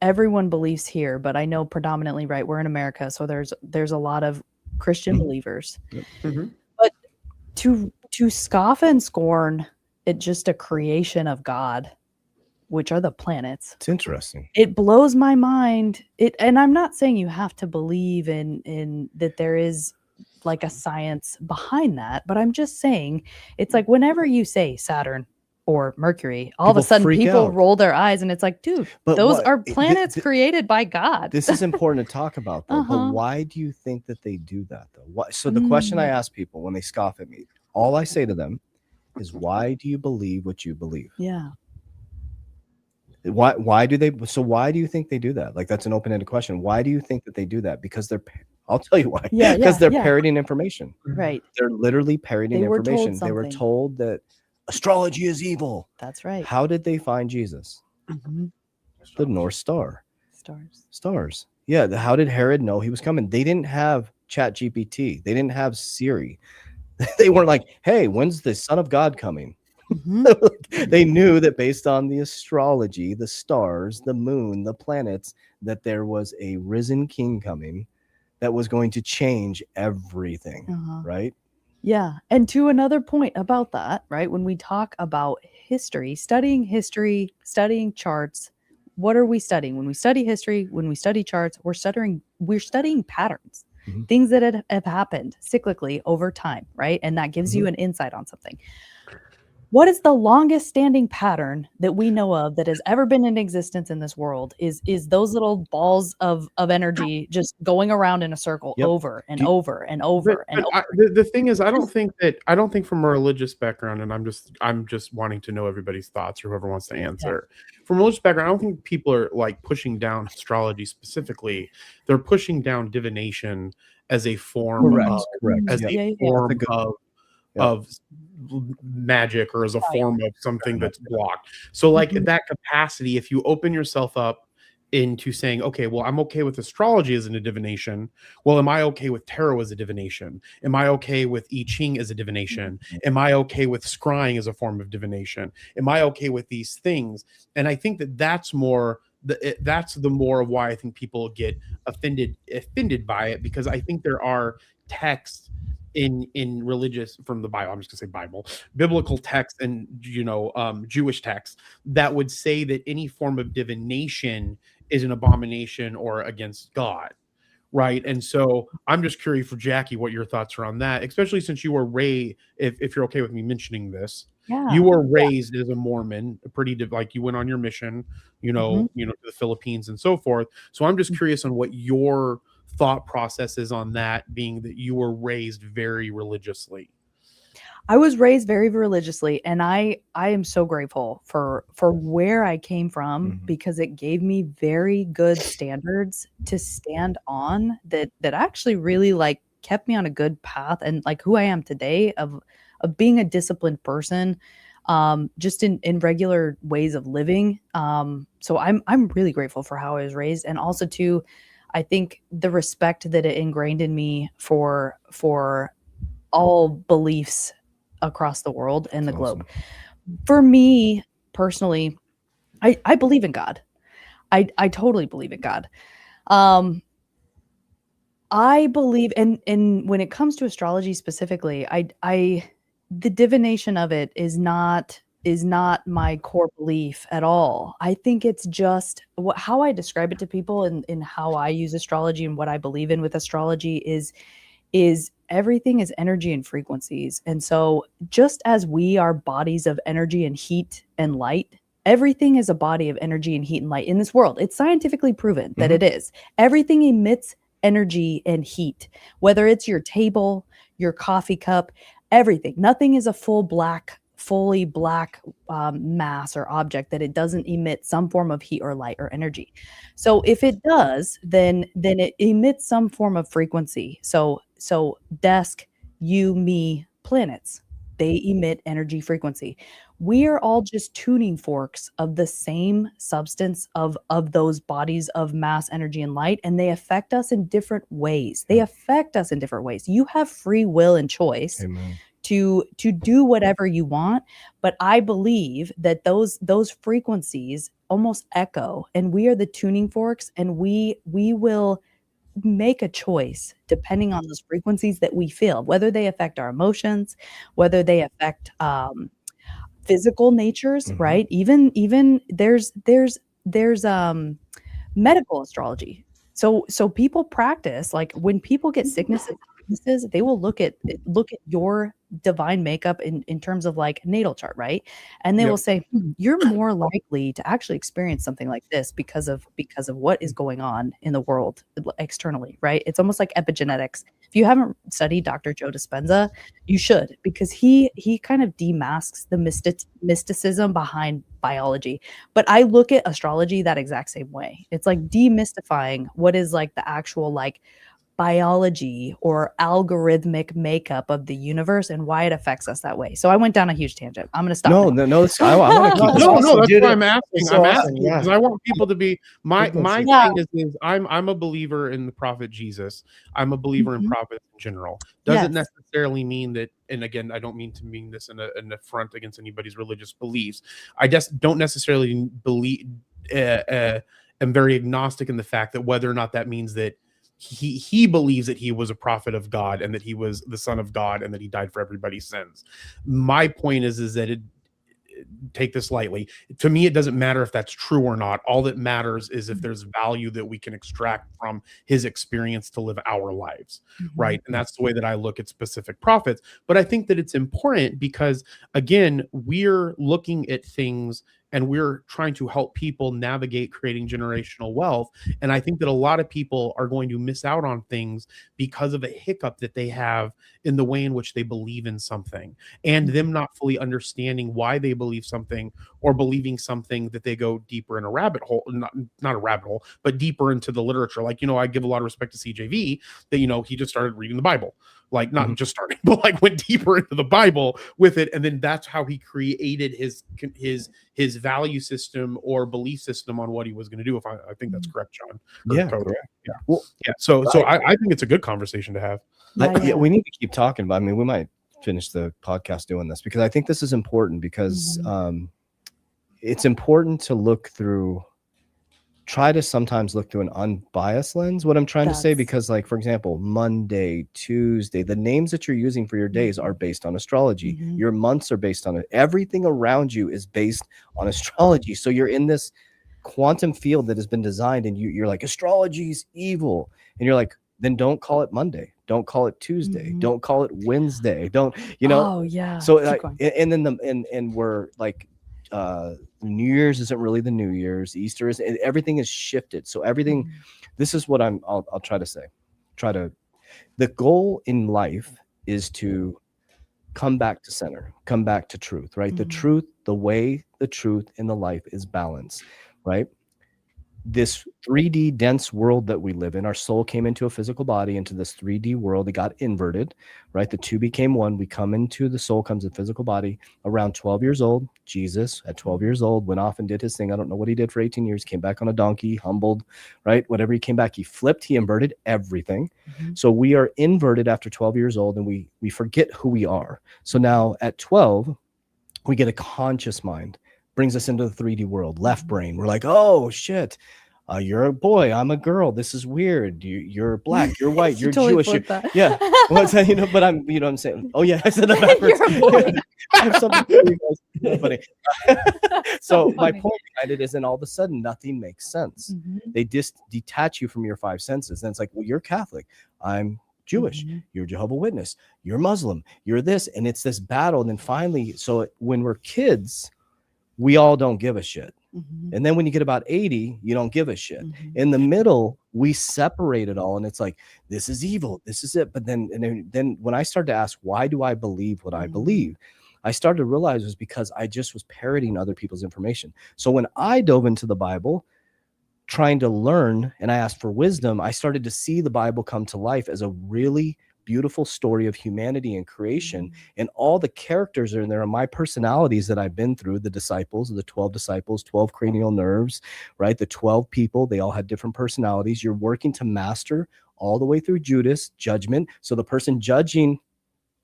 everyone believes here, but I know predominantly, right, we're in America, so there's a lot of Christian believers. But to scoff and scorn it just a creation of God, which are the planets. It's interesting. It blows my mind. And I'm not saying you have to believe in that there is like a science behind that, but I'm just saying it's like whenever you say Saturn or Mercury, all of a sudden people roll their eyes, and it's like, dude, those are planets created by God. This is important to talk about, though. But why do you think that they do that, though? Why? So the question I ask people when they scoff at me, all I say to them is, why do you believe what you believe? Yeah. Why do they? So why do you think they do that? Like, that's an open-ended question. Why do you think that they do that? Because I'll tell you why. Yeah, because they're parroting information. Right. They're literally parroting information. They were told that astrology is evil. That's right. How did they find Jesus? The North Star. Stars. Yeah. How did Herod know he was coming? They didn't have ChatGPT. They didn't have Siri. They weren't like, hey, when's the Son of God coming? They knew that based on the astrology, the stars, the moon, the planets, that there was a risen king coming that was going to change everything, right? Yeah. And to another point about that, right? When we talk about history, studying charts, what are we studying? When we study history, when we study charts, we're studying patterns, things that have happened cyclically over time, right? And that gives you an insight on something. What is the longest standing pattern that we know of that has ever been in existence in this world is those little balls of energy just going around in a circle over and over and over and over. The thing is, I don't think from a religious background, and I'm just wanting to know everybody's thoughts or whoever wants to answer. From a religious background, I don't think people are like pushing down astrology specifically. They're pushing down divination as a form of magic, or as a form of something that's blocked. So like that capacity, if you open yourself up into saying, okay, well, I'm okay with astrology as a divination. Well, am I okay with tarot as a divination? Am I okay with I Ching as a divination? Am I okay with scrying as a form of divination? Am I okay with these things? And I think that's more the more of why I think people get offended by it, because I think there are texts in religious, from the Bible, I'm just gonna say Bible, biblical text, and Jewish texts that would say that any form of divination is an abomination or against God. Right. And so I'm just curious for Jackie, what your thoughts are on that, especially since you were raised, if you're okay with me mentioning this, you were raised as a Mormon, like you went on your mission, to the Philippines and so forth. So I'm just curious on what your thought process is on that, being that you were raised very religiously. I was raised very religiously, and I am so grateful for where I came from, because it gave me very good standards to stand on that actually really like kept me on a good path, and like who I am today of being a disciplined person, just in regular ways of living. So I'm really grateful for how I was raised, and also too, I think the respect that it ingrained in me for all beliefs across the world and the globe. For me personally, I believe in God. I totally believe in God. I believe, and when it comes to astrology specifically, the divination of it is not my core belief at all. I think it's just how I describe it to people, and how I use astrology and what I believe in with astrology is everything is energy and frequencies. And so just as we are bodies of energy and heat and light, everything is a body of energy and heat and light in this world. It's scientifically proven that it is. Everything emits energy and heat, whether it's your table, your coffee cup, everything. Nothing is a fully black mass or object that it doesn't emit some form of heat or light or energy. So if it does, then it emits some form of frequency. So desk, you, me, planets, they emit energy frequency. We are all just tuning forks of the same substance of those bodies of mass, energy, and light, and they affect us in different ways. You have free will and choice. Amen. To do whatever you want, but I believe that those frequencies almost echo, and we are the tuning forks, and we will make a choice depending on those frequencies that we feel, whether they affect our emotions, whether they affect physical natures, right? Even there's medical astrology. So people practice, like when people get sicknesses, they will look at your divine makeup in terms of like natal chart, right? And they will say, you're more likely to actually experience something like this because of what is going on in the world externally, right? It's almost like epigenetics. If you haven't studied Dr. Joe Dispenza, you should, because he kind of demasks the mysticism behind biology. But I look at astrology that exact same way. It's like demystifying what is like the actual like biology or algorithmic makeup of the universe and why it affects us that way. So I went down a huge tangent. I'm going to stop. No. I want to keep this. No, that's why I'm asking. I'm asking because I want people to be my thing is I'm a believer in the prophet Jesus. I'm a believer in prophets in general. Doesn't necessarily mean that, and again, I don't mean to mean this in an affront against anybody's religious beliefs. I just don't necessarily believe am very agnostic in the fact that whether or not that means that he believes that he was a prophet of God and that he was the son of God and that he died for everybody's sins. My point is that take this lightly. To me, it doesn't matter if that's true or not. All that matters is if there's value that we can extract from his experience to live our lives, right? And that's the way that I look at specific prophets. But I think that it's important because, again, we're looking at things and we're trying to help people navigate creating generational wealth. And I think that a lot of people are going to miss out on things because of a hiccup that they have in the way in which they believe in something, and them not fully understanding why they believe something, or believing something that they go deeper in a rabbit hole, not a rabbit hole, but deeper into the literature. Like, I give a lot of respect to CJV that, he just started reading the Bible. Like not just starting, but like went deeper into the Bible with it. And then that's how he created his value system or belief system on what he was going to do. If I think that's correct, John. Yeah. Yeah. Well, yeah. So I think it's a good conversation to have. We need to keep talking, but I mean, we might finish the podcast doing this because I think this is important because it's important to try to sometimes look through an unbiased lens, what I'm trying to say, because like, for example, Monday, Tuesday, the names that you're using for your days are based on astrology. Your months are based on it. Everything around you is based on astrology. So you're in this quantum field that has been designed, and you're like, astrology is evil, and you're like, then don't call it Monday, don't call it Tuesday, don't call it Wednesday, don't, you know. Oh yeah. So and then and we're like, New Year's isn't really the New Year's, Easter is, everything is shifted. So everything, this is what I'll try to say. The goal in life is to come back to center, come back to truth, right? The truth, the way, the truth in the life is balance, right? This 3D dense world that we live in, our soul came into a physical body, into this 3D world. It got inverted, right? The two became one. We come into, the soul comes in physical body around 12 years old. Jesus at 12 years old went off and did his thing. I don't know what he did for 18 years, came back on a donkey, humbled, right? Whatever he came back, he flipped, he inverted everything. So we are inverted after 12 years old, and we forget who we are. So now at 12, we get a conscious mind, brings us into the 3D world, left brain. We're like, oh shit, you're a boy, I'm a girl, this is weird, you're black, you're white, you're totally Jewish, yeah. What's that, you know? But I'm, you know what I'm saying? Oh yeah, I said that backwards. You're a boy. I have something for you guys. Funny. So my point behind it is, then all of a sudden nothing makes sense. They detach you from your five senses. And it's like, well, you're Catholic, I'm Jewish, you're Jehovah's Witness, you're Muslim, you're this, and it's this battle. And then finally, so when we're kids, we all don't give a shit. And then when you get about 80, you don't give a shit. In the middle, we separate it all, and it's like, this is evil, this is it. But then when I started to ask, why do I believe what I believe, I started to realize it was because I just was parroting other people's information. So when I dove into the Bible trying to learn, and I asked for wisdom, I started to see the Bible come to life as a really beautiful story of humanity and creation, and all the characters are in there, and my personalities that I've been through, the disciples, the 12 disciples, 12 cranial nerves, right? The 12 people, they all had different personalities. You're working to master all the way through Judas, judgment. So the person judging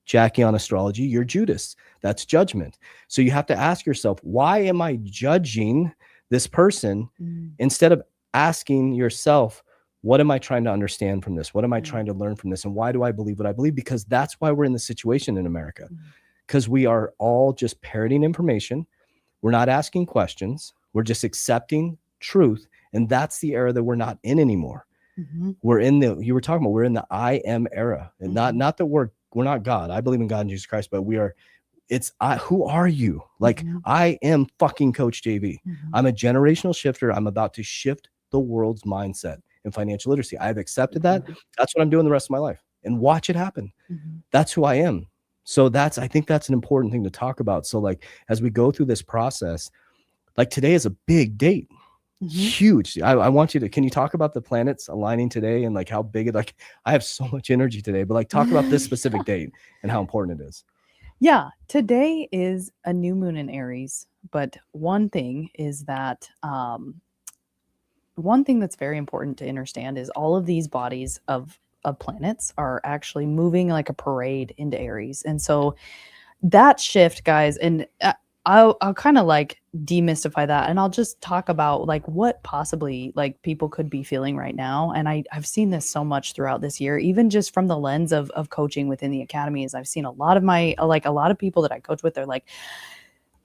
Jackie on astrology, you're Judas, that's judgment. So you have to ask yourself, why am I judging this person instead of asking yourself, what am I trying to understand from this? What am I trying to learn from this? And why do I believe what I believe? Because that's why we're in this situation in America, because we are all just parroting information. We're not asking questions. We're just accepting truth. And that's the era that we're not in anymore. We're in you were talking about, we're in the I am era, and not that we're not God. I believe in God and Jesus Christ, but who are you? Like, I am fucking Coach JV. I'm a generational shifter. I'm about to shift the world's mindset in financial literacy. I've accepted that. That's what I'm doing the rest of my life, and watch it happen. That's who I am. So I think that's an important thing to talk about. So like, as we go through this process, like today is a big date, huge. I want you to, can you talk about the planets aligning today and like how big it, like I have so much energy today, but like talk about this specific date and how important it is. Yeah, today is a new moon in Aries, but one thing is that one thing that's very important to understand is all of these bodies of planets are actually moving like a parade into Aries. And so that shift, guys, and I'll kind of like demystify that, and I'll just talk about like what possibly like people could be feeling right now. And I've seen this so much throughout this year, even just from the lens of coaching within the academy, is I've seen a lot of people that I coach with, they're like,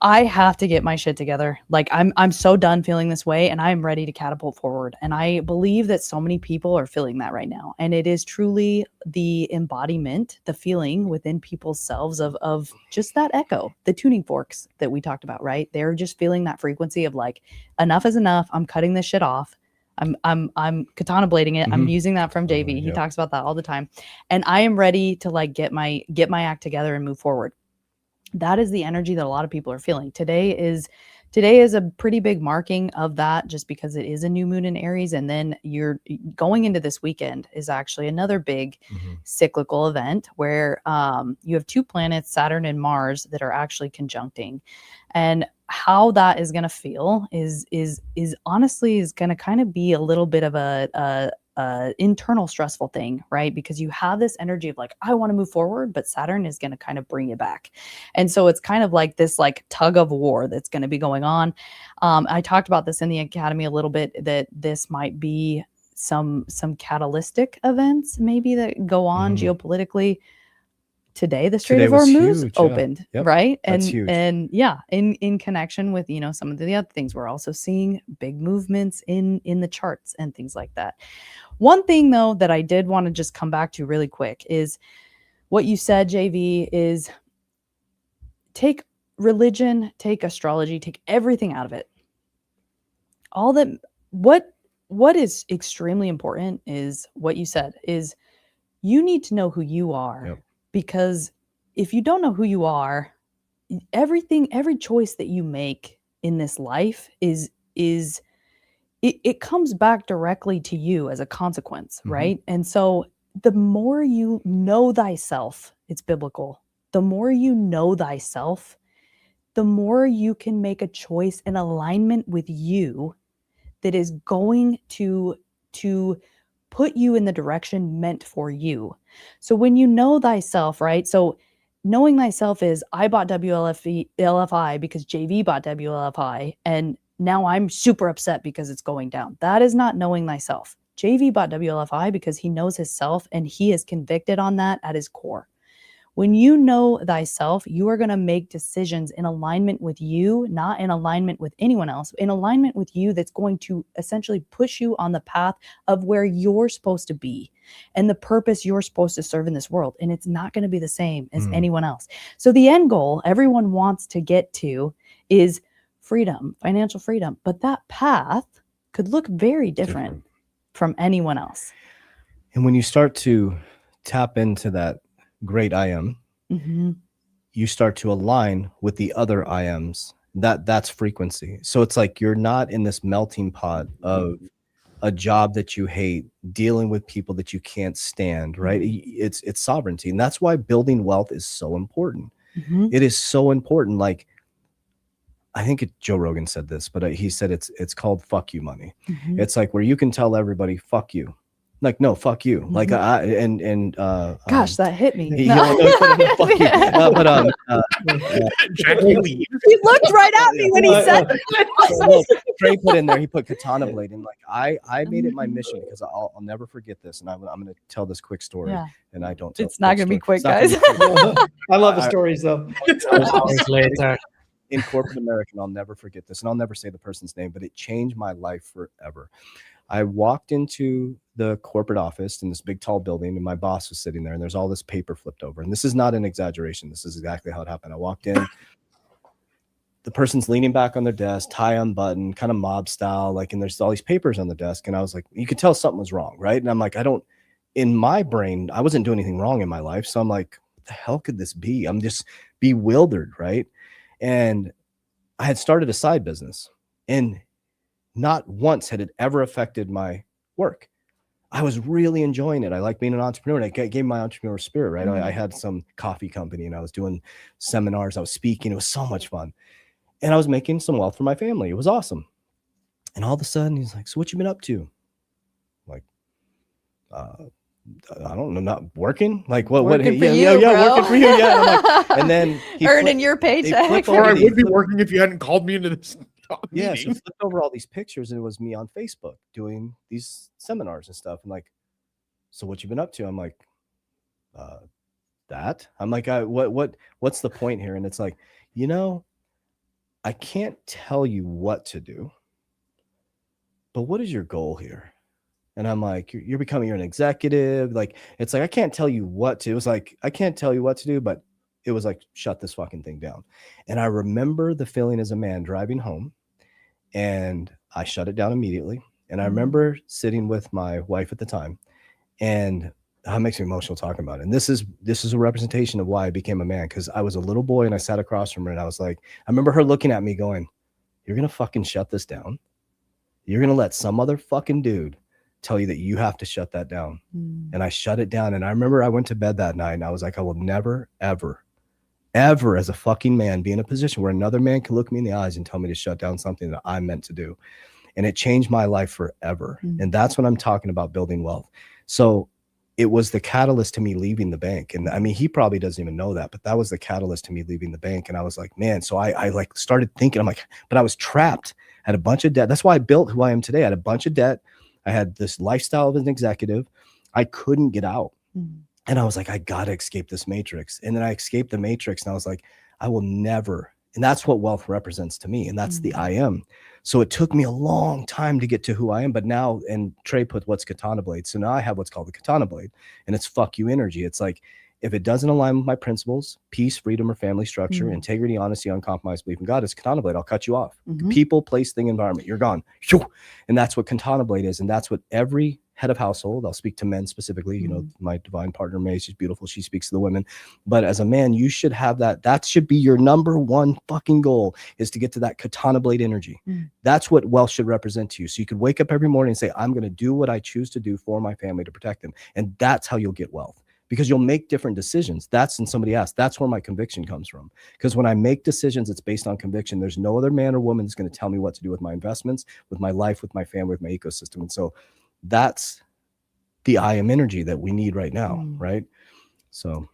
I have to get my shit together. Like I'm so done feeling this way, and I'm ready to catapult forward. And I believe that so many people are feeling that right now. And it is truly the embodiment, the feeling within people's selves of just that echo, the tuning forks that we talked about, right? They're just feeling that frequency of like, enough is enough. I'm cutting this shit off. I'm katana blading it. I'm using that from JV. He talks about that all the time. And I am ready to like get my act together and move forward. That is the energy that a lot of people are feeling. Today is a pretty big marking of that, just because it is a new moon in Aries. And then you're going into this weekend is actually another big cyclical event where you have two planets, Saturn and Mars, that are actually conjuncting. And how that is going to feel is honestly is going to kind of be a little bit of a internal stressful thing, right? Because you have this energy of like, I want to move forward, but Saturn is going to kind of bring you back. And so it's kind of like this like tug of war that's going to be going on. I talked about this in the academy a little bit, that this might be some catalytic events maybe that go on geopolitically. today the Strait Today of was Hormuz huge, yeah. opened, Yep, right? that's huge. And yeah, in connection with, you know, some of the other things, we're also seeing big movements in the charts and things like that. One thing though that I did want to just come back to really quick is what you said, JV, is take religion, take astrology, take everything out of it. All that what is extremely important is what you said is you need to know who you are. Yep. Because if you don't know who you are, every choice that you make in this life it comes back directly to you as a consequence, right? And so the more you know thyself, it's biblical. The more you know thyself, the more you can make a choice in alignment with you that is going to put you in the direction meant for you. So when you know thyself, right? So knowing thyself is I bought WLFI because JV bought WLFI and now I'm super upset because it's going down. That is not knowing thyself. JV bought WLFI because he knows himself and he is convicted on that at his core. When you know thyself, you are going to make decisions in alignment with you, not in alignment with anyone else, in alignment with you that's going to essentially push you on the path of where you're supposed to be and the purpose you're supposed to serve in this world. And it's not going to be the same as anyone else. So the end goal everyone wants to get to is freedom, financial freedom. But that path could look very different from anyone else. And when you start to tap into that great I am, you start to align with the other I ams. That's frequency. So it's like you're not in this melting pot of a job that you hate, dealing with people that you can't stand, right? It's sovereignty. And that's why building wealth is so important. It is so important. Like, I think Joe Rogan said this, but he said it's called fuck you money. It's like where you can tell everybody fuck you. Like, no, fuck you. Like, gosh, that hit me. He No. fuck you. He looked right at me when he said that. Trey put in there, he put katana blade. And like, I made it my mission because I'll never forget this. And I'm going to tell this quick story. Yeah. And I don't tell It's not going to be quick, It's not gonna guys. be quick. I love the stories though. Hours later. In corporate America, and I'll never forget this, and I'll never say the person's name, but it changed my life forever. I walked into the corporate office in this big tall building, and my boss was sitting there, and there's all this paper flipped over. And this is not an exaggeration. This is exactly how it happened. I walked in, the person's leaning back on their desk, tie unbuttoned, kind of mob style, like, and there's all these papers on the desk. And I was like, you could tell something was wrong, right? And I'm like, in my brain, I wasn't doing anything wrong in my life. So I'm like, what the hell could this be? I'm just bewildered, right? And I had started a side business, and not once had it ever affected my work. I was really enjoying it. I like being an entrepreneur, and it gave my entrepreneur spirit, right? I had some coffee company, and I was doing seminars. I was speaking. It was so much fun. And I was making some wealth for my family. It was awesome. And all of a sudden, he's like, so what you been up to? I'm like, I don't know, not working. Like what? Working for yeah, you, working for you. Yeah. And, I'm like, and then he earning your paycheck. Or I would be working if you hadn't called me into this yeah, meeting. so flipped over all these pictures, and it was me on Facebook doing these seminars and stuff. And like, so what you been up to? I'm like, that. I'm like, what's the point here? And it's like, I can't tell you what to do, but what is your goal here? And I'm like, you're an executive. Like, it's like, I can't tell you what to. It was like, I can't tell you what to do, but it was like, shut this fucking thing down. And I remember the feeling as a man driving home, and I shut it down immediately. And I remember sitting with my wife at the time, and it makes me emotional talking about it. And this is a representation of why I became a man, because I was a little boy and I sat across from her, and I was like, I remember her looking at me going, you're going to fucking shut this down? You're going to let some other fucking dude tell you that you have to shut that down? And I shut it down. And I remember I went to bed that night, and I was like, I will never, ever, ever as a fucking man be in a position where another man can look me in the eyes and tell me to shut down something that I'm meant to do. And it changed my life forever. And that's when I'm talking about building wealth. So it was the catalyst to me leaving the bank. And I mean, he probably doesn't even know that, but that was the catalyst to me leaving the bank. And I was like, man, so I like started thinking, I'm like, but I was trapped, had a bunch of debt. That's why I built who I am today. I had a bunch of debt. I had this lifestyle of an executive. I couldn't get out. And I was like, I gotta escape this matrix. And then I escaped the matrix, and I was like, I will never. And that's what wealth represents to me. And that's the I am. So it took me a long time to get to who I am. But now, and Trey put what's Katana Blade. So now I have what's called the Katana Blade, and it's fuck you energy. It's like, if it doesn't align with my principles, peace, freedom, or family structure, integrity, honesty, uncompromised belief in God, it's Katana Blade. I'll cut you off. People, place, thing, environment. You're gone. And that's what Katana Blade is. And that's what every head of household, I'll speak to men specifically, you know, my divine partner, May, she's beautiful. She speaks to the women. But as a man, you should have that. That should be your number one fucking goal, is to get to that Katana Blade energy. That's what wealth should represent to you. So you could wake up every morning and say, I'm going to do what I choose to do for my family to protect them. And that's how you'll get wealth. Because you'll make different decisions. And somebody asked, that's where my conviction comes from. Because when I make decisions, it's based on conviction. There's no other man or woman that's going to tell me what to do with my investments, with my life, with my family, with my ecosystem. And so that's the I am energy that we need right now, right? So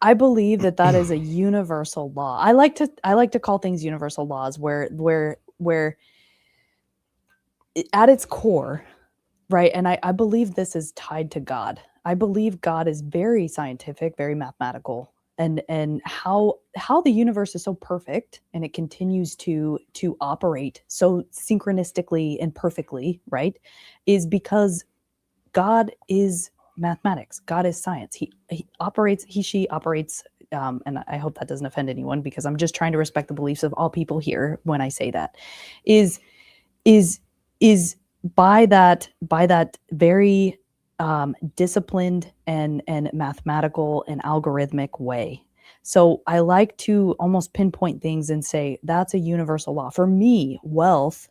I believe that is a universal law. I like to call things universal laws, where at its core, right? And I believe this is tied to God. I believe God is very scientific, very mathematical, and how the universe is so perfect and it continues to operate so synchronistically and perfectly, right? Is because God is mathematics. God is science. She operates, and I hope that doesn't offend anyone, because I'm just trying to respect the beliefs of all people here when I say that, is by that very disciplined and mathematical and algorithmic way. So I like to almost pinpoint things and say that's a universal law. For me, wealth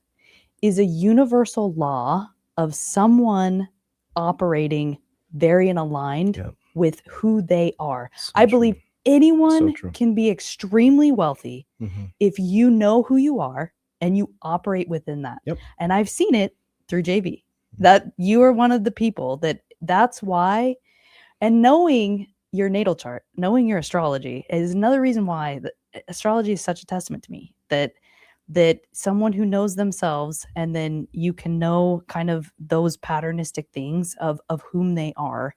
is a universal law of someone operating very and aligned with who they are. So I believe anyone can be extremely wealthy if you know who you are and you operate within that. And I've seen it through JV, that you are one of the people that's why. And knowing your natal chart, knowing your astrology is another reason why astrology is such a testament to me, that someone who knows themselves, and then you can know kind of those patternistic things of whom they are.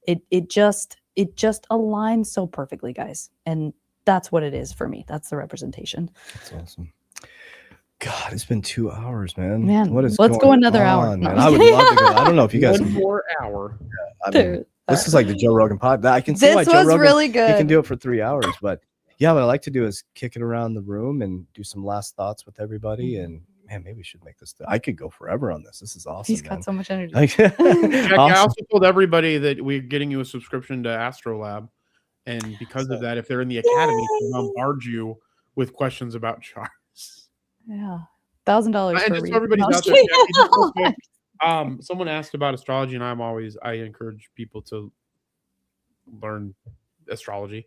It just aligns so perfectly, guys. And that's what it is for me. That's the representation. That's awesome. God, it's been 2 hours, man. Let's go another hour. No. I would love to go. I don't know if you guys 1 more hour. I mean, this is like the Joe Rogan pod. I can see why Joe Rogan, really good. He can do it for 3 hours. But yeah, what I like to do is kick it around the room and do some last thoughts with everybody. And man, maybe we should make this. I could go forever on this. This is awesome. He's got so much energy. Jackie, I also told everybody that we're getting you a subscription to Astrolab. And because of that, if they're in the academy, they bombard you with questions about charts. Yeah, $1,000. And just so everybody's out there, Jackie, just real quick, someone asked about astrology, and I encourage people to learn astrology.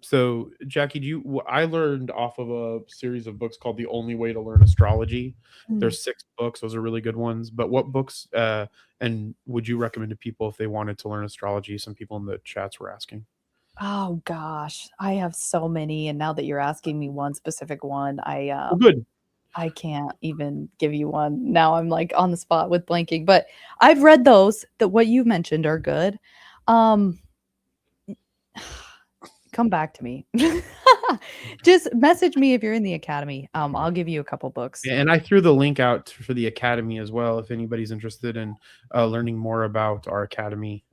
So Jackie, I learned off of a series of books called The Only Way to Learn Astrology. There's 6 books. Those are really good ones. But what books and would you recommend to people if they wanted to learn astrology? Some people in the chats were asking. Oh gosh, I have so many, and now that you're asking me one specific one, Good. I can't even give you one. Now I'm like on the spot with blanking, but I've read those. That what you mentioned are good. Come back to me. Just message me if you're in the academy. I'll give you a couple books. And I threw the link out for the academy as well, if anybody's interested in learning more about our academy.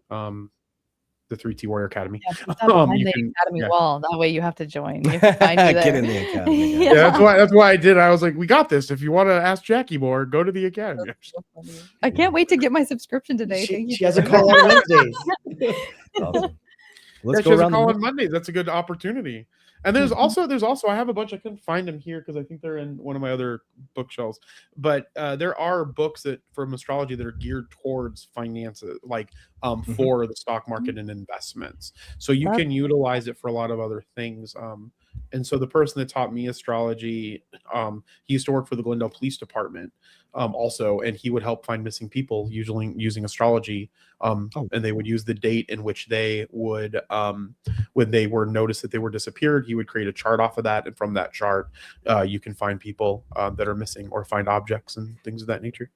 The 3T Warrior Academy. Yeah, the academy wall. That way you have to join. You have to find me there. Get in the academy. Yeah, that's why I did. I was like, we got this. If you want to ask Jackie more, go to the academy. I can't wait to get my subscription today. She has a call on Wednesdays. Awesome. Let's go go around call on Mondays. That's a good opportunity. And there's also I have a bunch. I couldn't find them here because I think they're in one of my other bookshelves. But there are books from astrology that are geared towards finances, like for the stock market and investments. So you can utilize it for a lot of other things. And so the person that taught me astrology, he used to work for the Glendale Police Department also, and he would help find missing people, usually using astrology. And they would use the date in which they would, when they were noticed that they were disappeared, he would create a chart off of that. And from that chart, you can find people that are missing or find objects and things of that nature.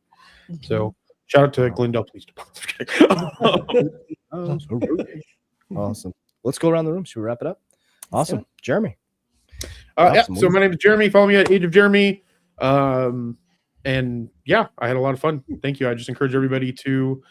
So Shout out to Glendale Police Department. Awesome. Let's go around the room. Should we wrap it up? Awesome. Jeremy. Yeah. So my name is Jeremy. Follow me at Age of Jeremy. And yeah, I had a lot of fun. Thank you. I just encourage everybody to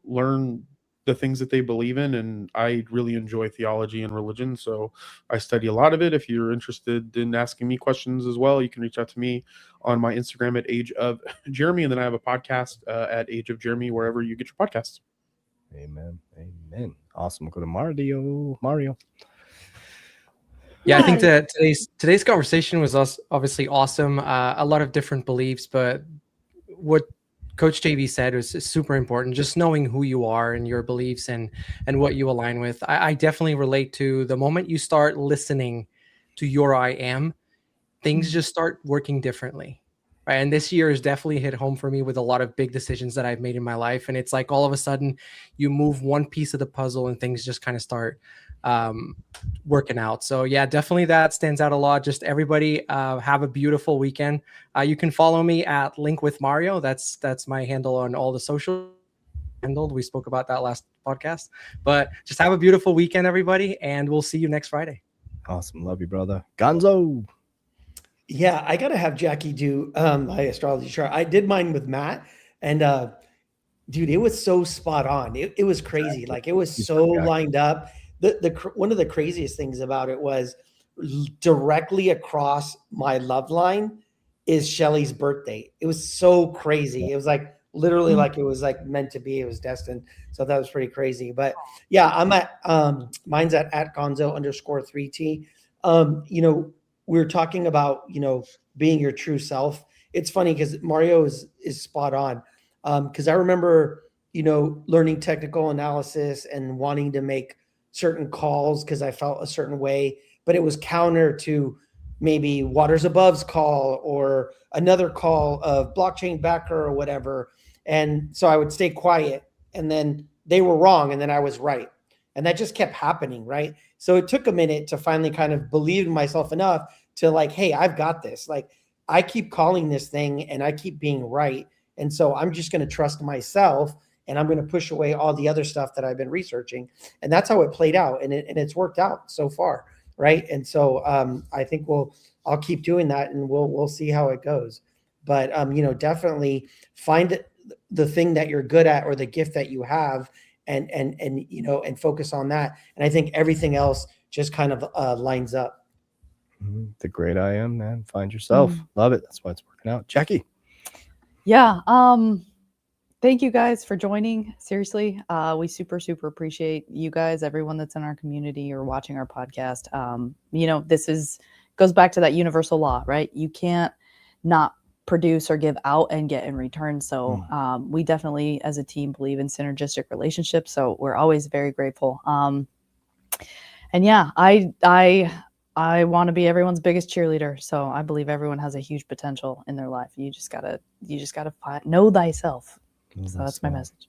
learn the things that they believe in, and I really enjoy theology and religion, so I study a lot of it. If you're interested in asking me questions as well, you can reach out to me on my Instagram at Age of Jeremy, and then I have a podcast at Age of Jeremy wherever you get your podcasts. Amen. Awesome. We'll go to Mario. Yeah, I think that today's conversation was obviously awesome. A lot of different beliefs, but what Coach JV said was super important. Just knowing who you are and your beliefs and what you align with. I definitely relate to the moment you start listening to your I am, things just start working differently. Right. And this year has definitely hit home for me with a lot of big decisions that I've made in my life. And it's like all of a sudden you move one piece of the puzzle and things just kind of start working out. So yeah, definitely that stands out a lot. Just everybody have a beautiful weekend. You can follow me at Link with Mario. That's my handle on all the social handled. We spoke about that last podcast, but just have a beautiful weekend, everybody. And we'll see you next Friday. Awesome. Love you, brother. Gonzo. Yeah, I got to have Jackie do my astrology chart. I did mine with Matt, and dude, it was so spot on. It was crazy. Like, it was so lined up. The one of the craziest things about it was directly across my love line is Shelly's birthday. It was so crazy. It was like literally like it was like meant to be. It was destined. So that was pretty crazy. But yeah, I'm at mine's at @Gonzo_3T. You know, we were talking about, you know, being your true self. It's funny because Mario is spot on. Because I remember, you know, learning technical analysis and wanting to make certain calls because I felt a certain way, but it was counter to maybe Waters Above's call or another call of blockchain backer or whatever. And so I would stay quiet, and then they were wrong, and then I was right. And that just kept happening, right? So it took a minute to finally kind of believe in myself enough to like, hey, I've got this. Like, I keep calling this thing and I keep being right. And so I'm just going to trust myself, and I'm going to push away all the other stuff that I've been researching. And that's how it played out. And it's worked out so far. Right. And so I think I'll keep doing that, and we'll see how it goes. But, you know, definitely find the thing that you're good at or the gift that you have, and you know, and focus on that. And I think everything else just kind of lines up. The great I am, man. Find yourself. Love it. That's why it's working out. Jackie. Yeah. Thank you guys for joining. Seriously, we super appreciate you guys, everyone that's in our community or watching our podcast. You know, goes back to that universal law, right? You can't not produce or give out and get in return. So we definitely, as a team, believe in synergistic relationships. So we're always very grateful. And yeah, I want to be everyone's biggest cheerleader. So I believe everyone has a huge potential in their life. You just gotta know thyself. So that's my message.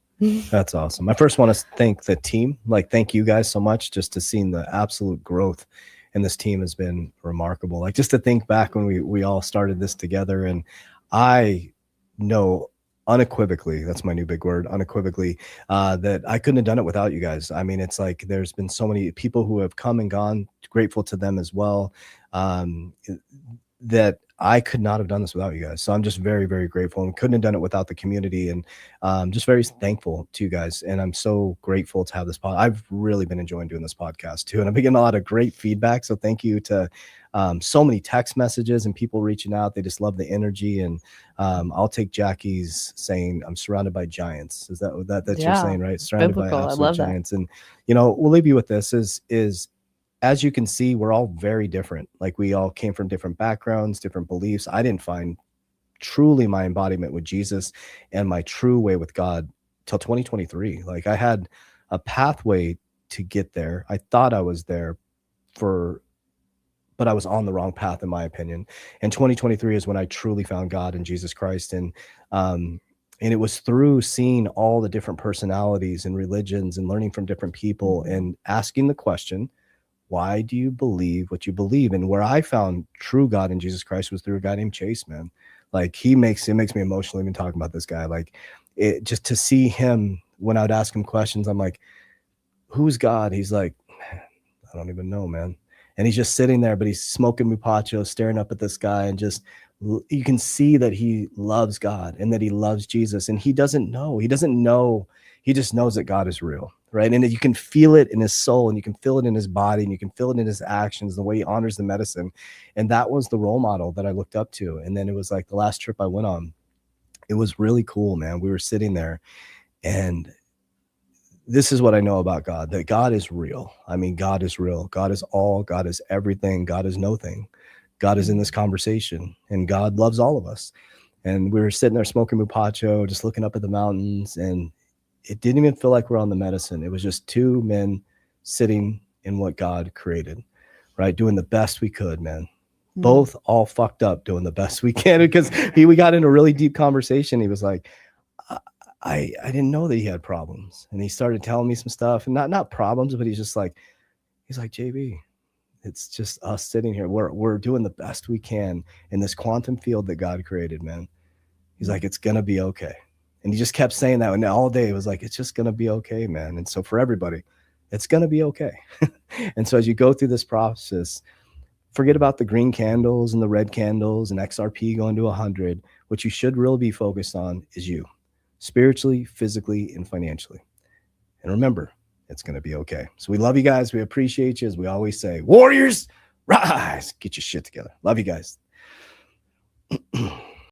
That's awesome. I first want to thank the team. Like, thank you guys so much. Just to seeing the absolute growth in this team has been remarkable. Like, just to think back when we all started this together, and I know unequivocally, that's my new big word, unequivocally, that I couldn't have done it without you guys. I mean, it's like there's been so many people who have come and gone, grateful to them as well, that I could not have done this without you guys. So I'm just very, very grateful, and couldn't have done it without the community, and just very thankful to you guys. And I'm so grateful to have this pod. I've really been enjoying doing this podcast too. And I've been getting a lot of great feedback. So thank you to so many text messages and people reaching out. They just love the energy. And I'll take Jackie's saying, I'm surrounded by giants. Is that's you're saying, right? Surrounded biblical. by absolute giants. And, you know, we'll leave you with this is as you can see, we're all very different. Like, we all came from different backgrounds, different beliefs. I didn't find truly my embodiment with Jesus and my true way with God till 2023. Like, I had a pathway to get there. I thought I was there but I was on the wrong path, in my opinion. And 2023 is when I truly found God and Jesus Christ. And it was through seeing all the different personalities and religions and learning from different people and asking the question, why do you believe what you believe? And where I found true God in Jesus Christ was through a guy named Chase, man. Like, it makes me emotional even talking about this guy. Like, just to see him, when I would ask him questions, I'm like, who's God? He's like, I don't even know, man. And he's just sitting there, but he's smoking mupacho, staring up at the sky, and just, you can see that he loves God and that he loves Jesus. And he doesn't know. He just knows that God is real, right? And you can feel it in his soul, and you can feel it in his body, and you can feel it in his actions, the way he honors the medicine. And that was the role model that I looked up to. And then it was like the last trip I went on, it was really cool, man. We were sitting there, and this is what I know about God, that God is real. I mean, God is real. God is all. God is everything. God is nothing. God is in this conversation, and God loves all of us. And we were sitting there smoking mupacho, just looking up at the mountains, and it didn't even feel like we're on the medicine. It was just two men sitting in what God created, right? Doing the best we could, man. Both all fucked up, doing the best we can, because we got in a really deep conversation. He was like, I didn't know that he had problems. And he started telling me some stuff, and not problems, but he's like, JB, it's just us sitting here. We're doing the best we can in this quantum field that God created, man. He's like, it's going to be okay. And he just kept saying that. And all day it was like, it's just going to be okay, man. And so for everybody, it's going to be okay. And so as you go through this process, forget about the green candles and the red candles and XRP going to 100. What you should really be focused on is you, spiritually, physically, and financially. And remember, it's going to be okay. So we love you guys. We appreciate you. As we always say, warriors, rise, get your shit together. Love you guys.